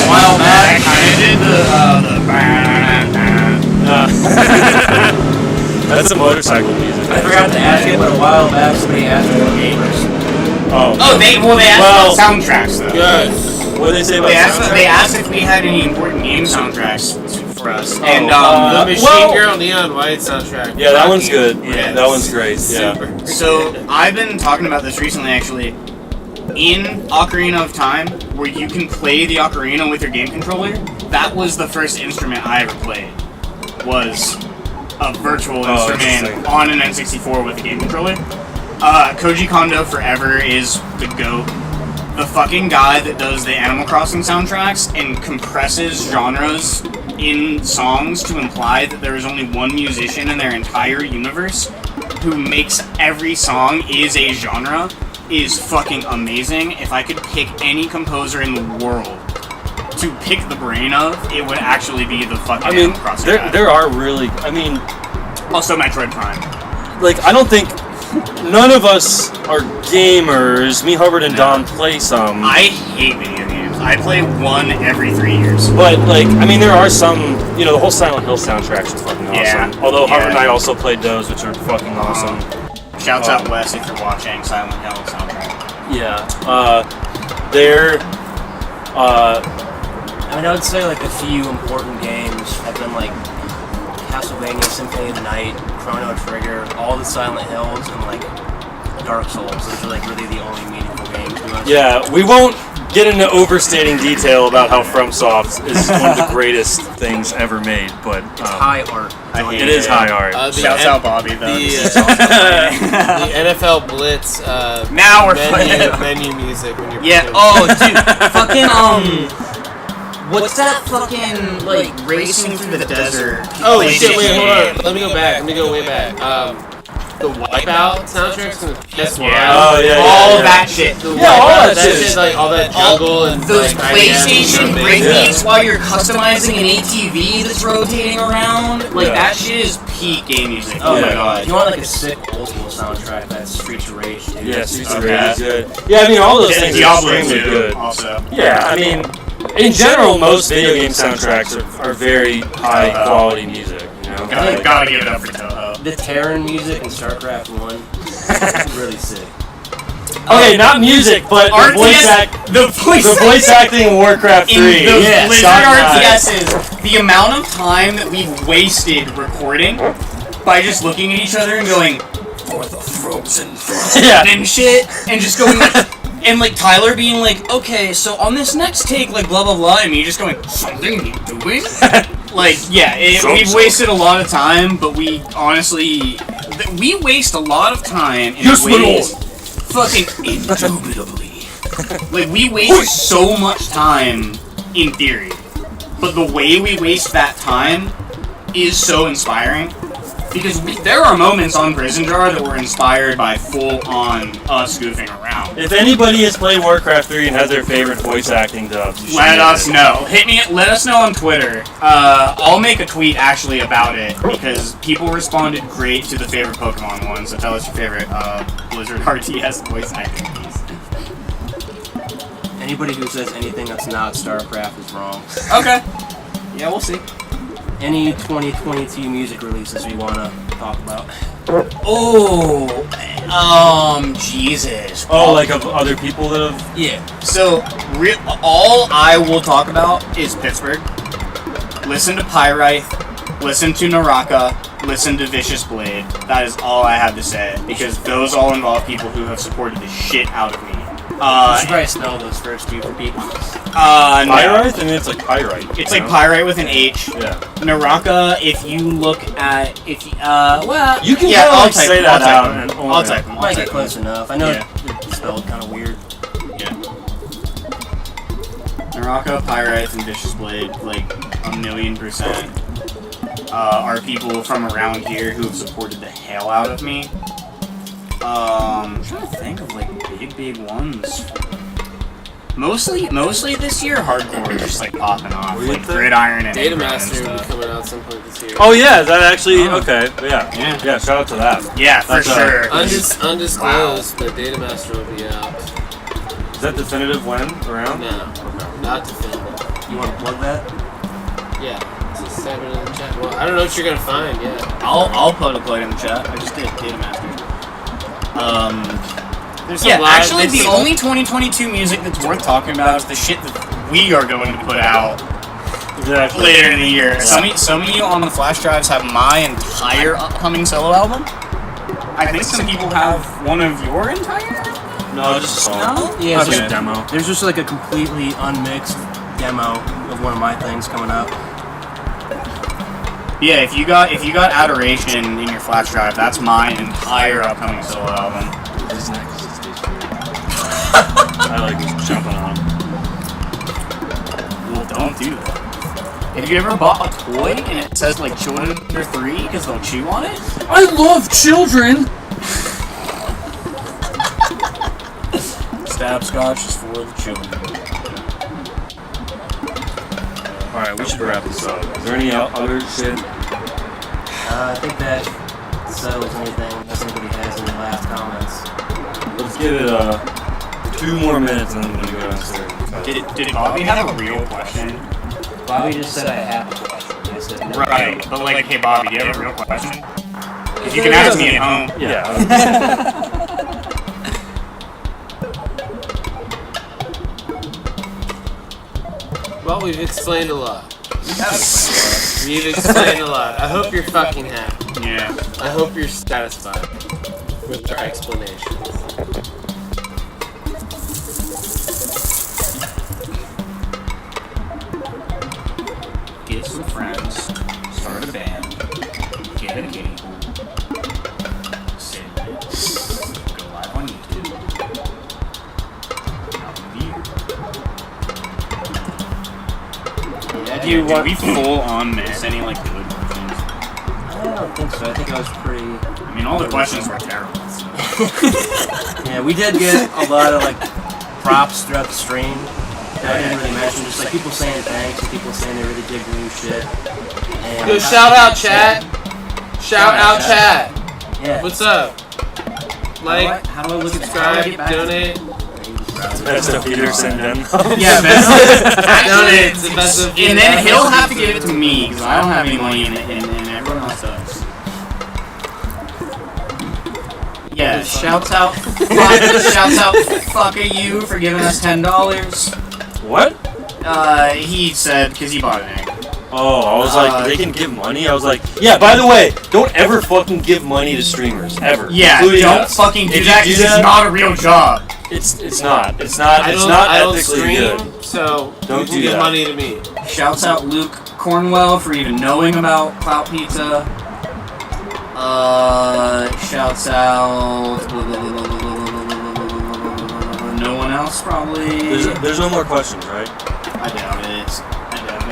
A while back, I did That's a motorcycle music. I forgot to ask you, but a while back somebody asked me about gamers. Oh, they asked about soundtracks though. Yes. what did they say about They asked if we had any important game soundtracks for us, and The Machine Girl Neon White soundtrack. Yeah, that one's good. Yeah. That one's great. Yeah. So I've been talking about this recently, actually. In Ocarina of Time, where you can play the ocarina with your game controller, that was the first instrument I ever played. Was a virtual instrument interesting. on an N64 with a game controller. Koji Kondo forever is the GOAT. The fucking guy that does the Animal Crossing soundtracks and compresses genres in songs to imply that there is only one musician in their entire universe who makes every song is a genre is fucking amazing. If I could pick any composer in the world to pick the brain of, it would actually be the fucking Animal Crossing guy. there are really. Also Metroid Prime. Like, I don't think none of us are gamers. Me, Hubbard, and Don play some. I hate video games. I play one every 3 years. But, like, there are some, the whole Silent Hill soundtrack is fucking awesome. Yeah. Although Hubbard and I Yeah. also played those, which are fucking awesome. Shouts out Wes if you're watching Silent Hill soundtrack. Yeah. I would say like a few important games have been like Castlevania Symphony of the Night, Chrono Trigger, all the Silent Hills, and like Dark Souls. Those are like really the only meaningful games to us. Yeah, we won't get into overstating detail about how FromSoft is one of the greatest things ever made, but High art. it is high art. Shouts out Bobby though. The NFL Blitz Now we're playing. menu music when you're Yeah. playing. Oh, dude. Fucking what's that fucking like racing through the desert? Oh shit! Wait, hold on. Let me go back. Let me go way back. the Wipeout soundtracks from the PS1. Yeah. Oh, yeah, All yeah. that shit. The Yeah, all Wipeout, that shit. like all that jungle and Those like, PlayStation IBM breakbeats while you're customizing an ATV that's rotating around. Like, Yeah. that shit is peak game music. Oh Yeah. my god. If you want like a sick old school soundtrack, that's Streets of Rage, dude. Yeah, Streets of Okay. Rage is good. Yeah, I mean, all those things are Diablo extremely 2 good. also. Yeah, I mean, in general, most video game soundtracks are very high quality music, you know? Gotta give it up for Toho. The Terran music in StarCraft 1, really sick. Okay, not music, but the voice acting in Warcraft 3. In the Yeah, Blizzard Scott and I. RTSs, the amount of time that we've wasted recording by just looking at each other and going, for the frozen Yeah. and shit, and just going like, and like Tyler being like, okay, so on this next take, like blah blah blah, and me just going, something you doing? Like, yeah, we've wasted a lot of time, but we honestly, we waste a lot of time in ways fucking indubitably. Like, we waste so much time in theory, but the way we waste that time is so inspiring. Because there are moments on Prison Jar that were inspired by full-on us goofing around. If anybody has played Warcraft 3 and has their favorite voice acting dub, you should Let know us it. know. Let us know on Twitter. I'll make a tweet actually about it because people responded great to the favorite Pokemon one. So tell us your favorite Blizzard RTS voice acting piece. Anybody who says anything that's not StarCraft is wrong. Okay. Yeah, we'll see. Any 2022 music releases we want to talk about? Oh, Jesus. Oh, like of other people that have... Yeah. So, all I will talk about is Pittsburgh. Listen to Pyrite, listen to Naraka, listen to Vicious Blade. That is all I have to say, because those all involve people who have supported the shit out of me. You should probably spell those first two for people. No. Pyrite? I mean, it's like Pyrite. It's you like know? Pyrite with an H. Yeah. Naraka, if you look at, well, You can yeah, kinda, I'll like, type say them, that I'll type out them. and own I'll it. type them. I'll Might type get close enough. I know Yeah. they're spelled kind of weird. Naraka, Pyrite, and Vicious Blade, like 1,000,000%, are people from around here who have supported the hell out of me. I'm trying to think of like big ones. Mostly this year, hardcore is just like popping off, Weird like thing? Gridiron and Data Ingram and Master will be stuff. coming out some point this year. Oh, yeah, is that actually... Oh. Okay, yeah. Yeah. Yeah, shout out to that. Yeah, for That's, sure. Undisclosed, but Data Master will be out. Is that definitive when? Around? No, not definitive. You want to plug that? Yeah, just type it in the chat. Well, I don't know what you're gonna find. Yeah. I'll put a play in the chat. I just did Data Master. There's Yeah, some live- actually, there's the some- only 2022 music that's worth talking about is the shit that we are going to put out Exactly. later in the year. Some of you on the flash drives have my entire upcoming solo album. I think some people have one of your entire. No, just a song. No? Yeah, It's just Okay. a demo. There's just like a completely unmixed demo of one of my things coming up. Yeah, if you got Adoration in your flash drive, that's my entire upcoming solo album. I like jumping on them. Well, don't do that. Have you ever bought a toy and it says like children under 3 because they'll chew on it? I love children! Stabscotch is for the children. Alright, we should wrap this up. Is there any other shit? I think that settles anything unless anybody has any last comments. Let's give it 2 more minutes and then we're gonna go downstairs. Did Bobby have a real question? Bobby just said I have a question. I said no. Right, but like, hey Bobby, do you have a real question? If you can ask me at home. Yeah. Well, we've explained a lot. We've explained a lot. I hope you're fucking happy. Yeah. I hope you're satisfied with our explanations. Get some friends, start a band, get a kiddie pool, sit in it, go live on YouTube. Album of the year. Yeah, Did we full on miss any like good versions? I don't think so. I think I was pretty I mean, all the questions were terrible. So. Yeah, we did get a lot of like props throughout the stream that I didn't really mention. Just like people saying thanks and people saying they really dig the new shit. And Yo, shout out chat. Shout out chat. Yeah. What's up? Like, How do I look subscribe, at donate. Best of Peterson then. Yeah, best. Donate. It's the best of And then he'll have to give it to me because I don't have any money in it, and everyone else does. Yeah, shouts out, fucker you for giving us $10. What? He said because he bought an egg. Oh, I was like, they can give money? I was like, yeah, by the way, don't ever fucking give money to streamers. Ever. Yeah, Including don't us. fucking do If that you because it's not a real job. It's not I don't ethically stream, good. so Don't you can do give that. money to me. Shouts out Luke Cornwell for even knowing about Clout Pizza. Shouts out no one else probably. There's no more questions, right? I doubt it.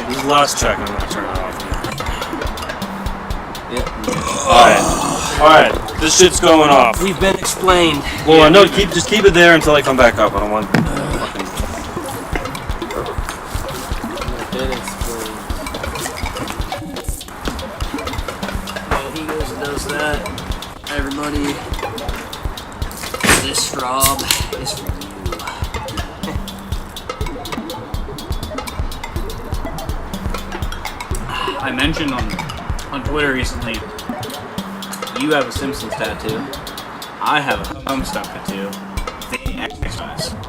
This is the last check. I'm gonna turn it off. Yep. Alright, this shit's going off. We've been explained. Well, no, just keep it there until I come back up. I don't want fucking. Well, he goes and does that. Everybody, this straw is for you. I mentioned on Twitter recently, you have a Simpsons tattoo. I have a Homestuck tattoo. They Xmas.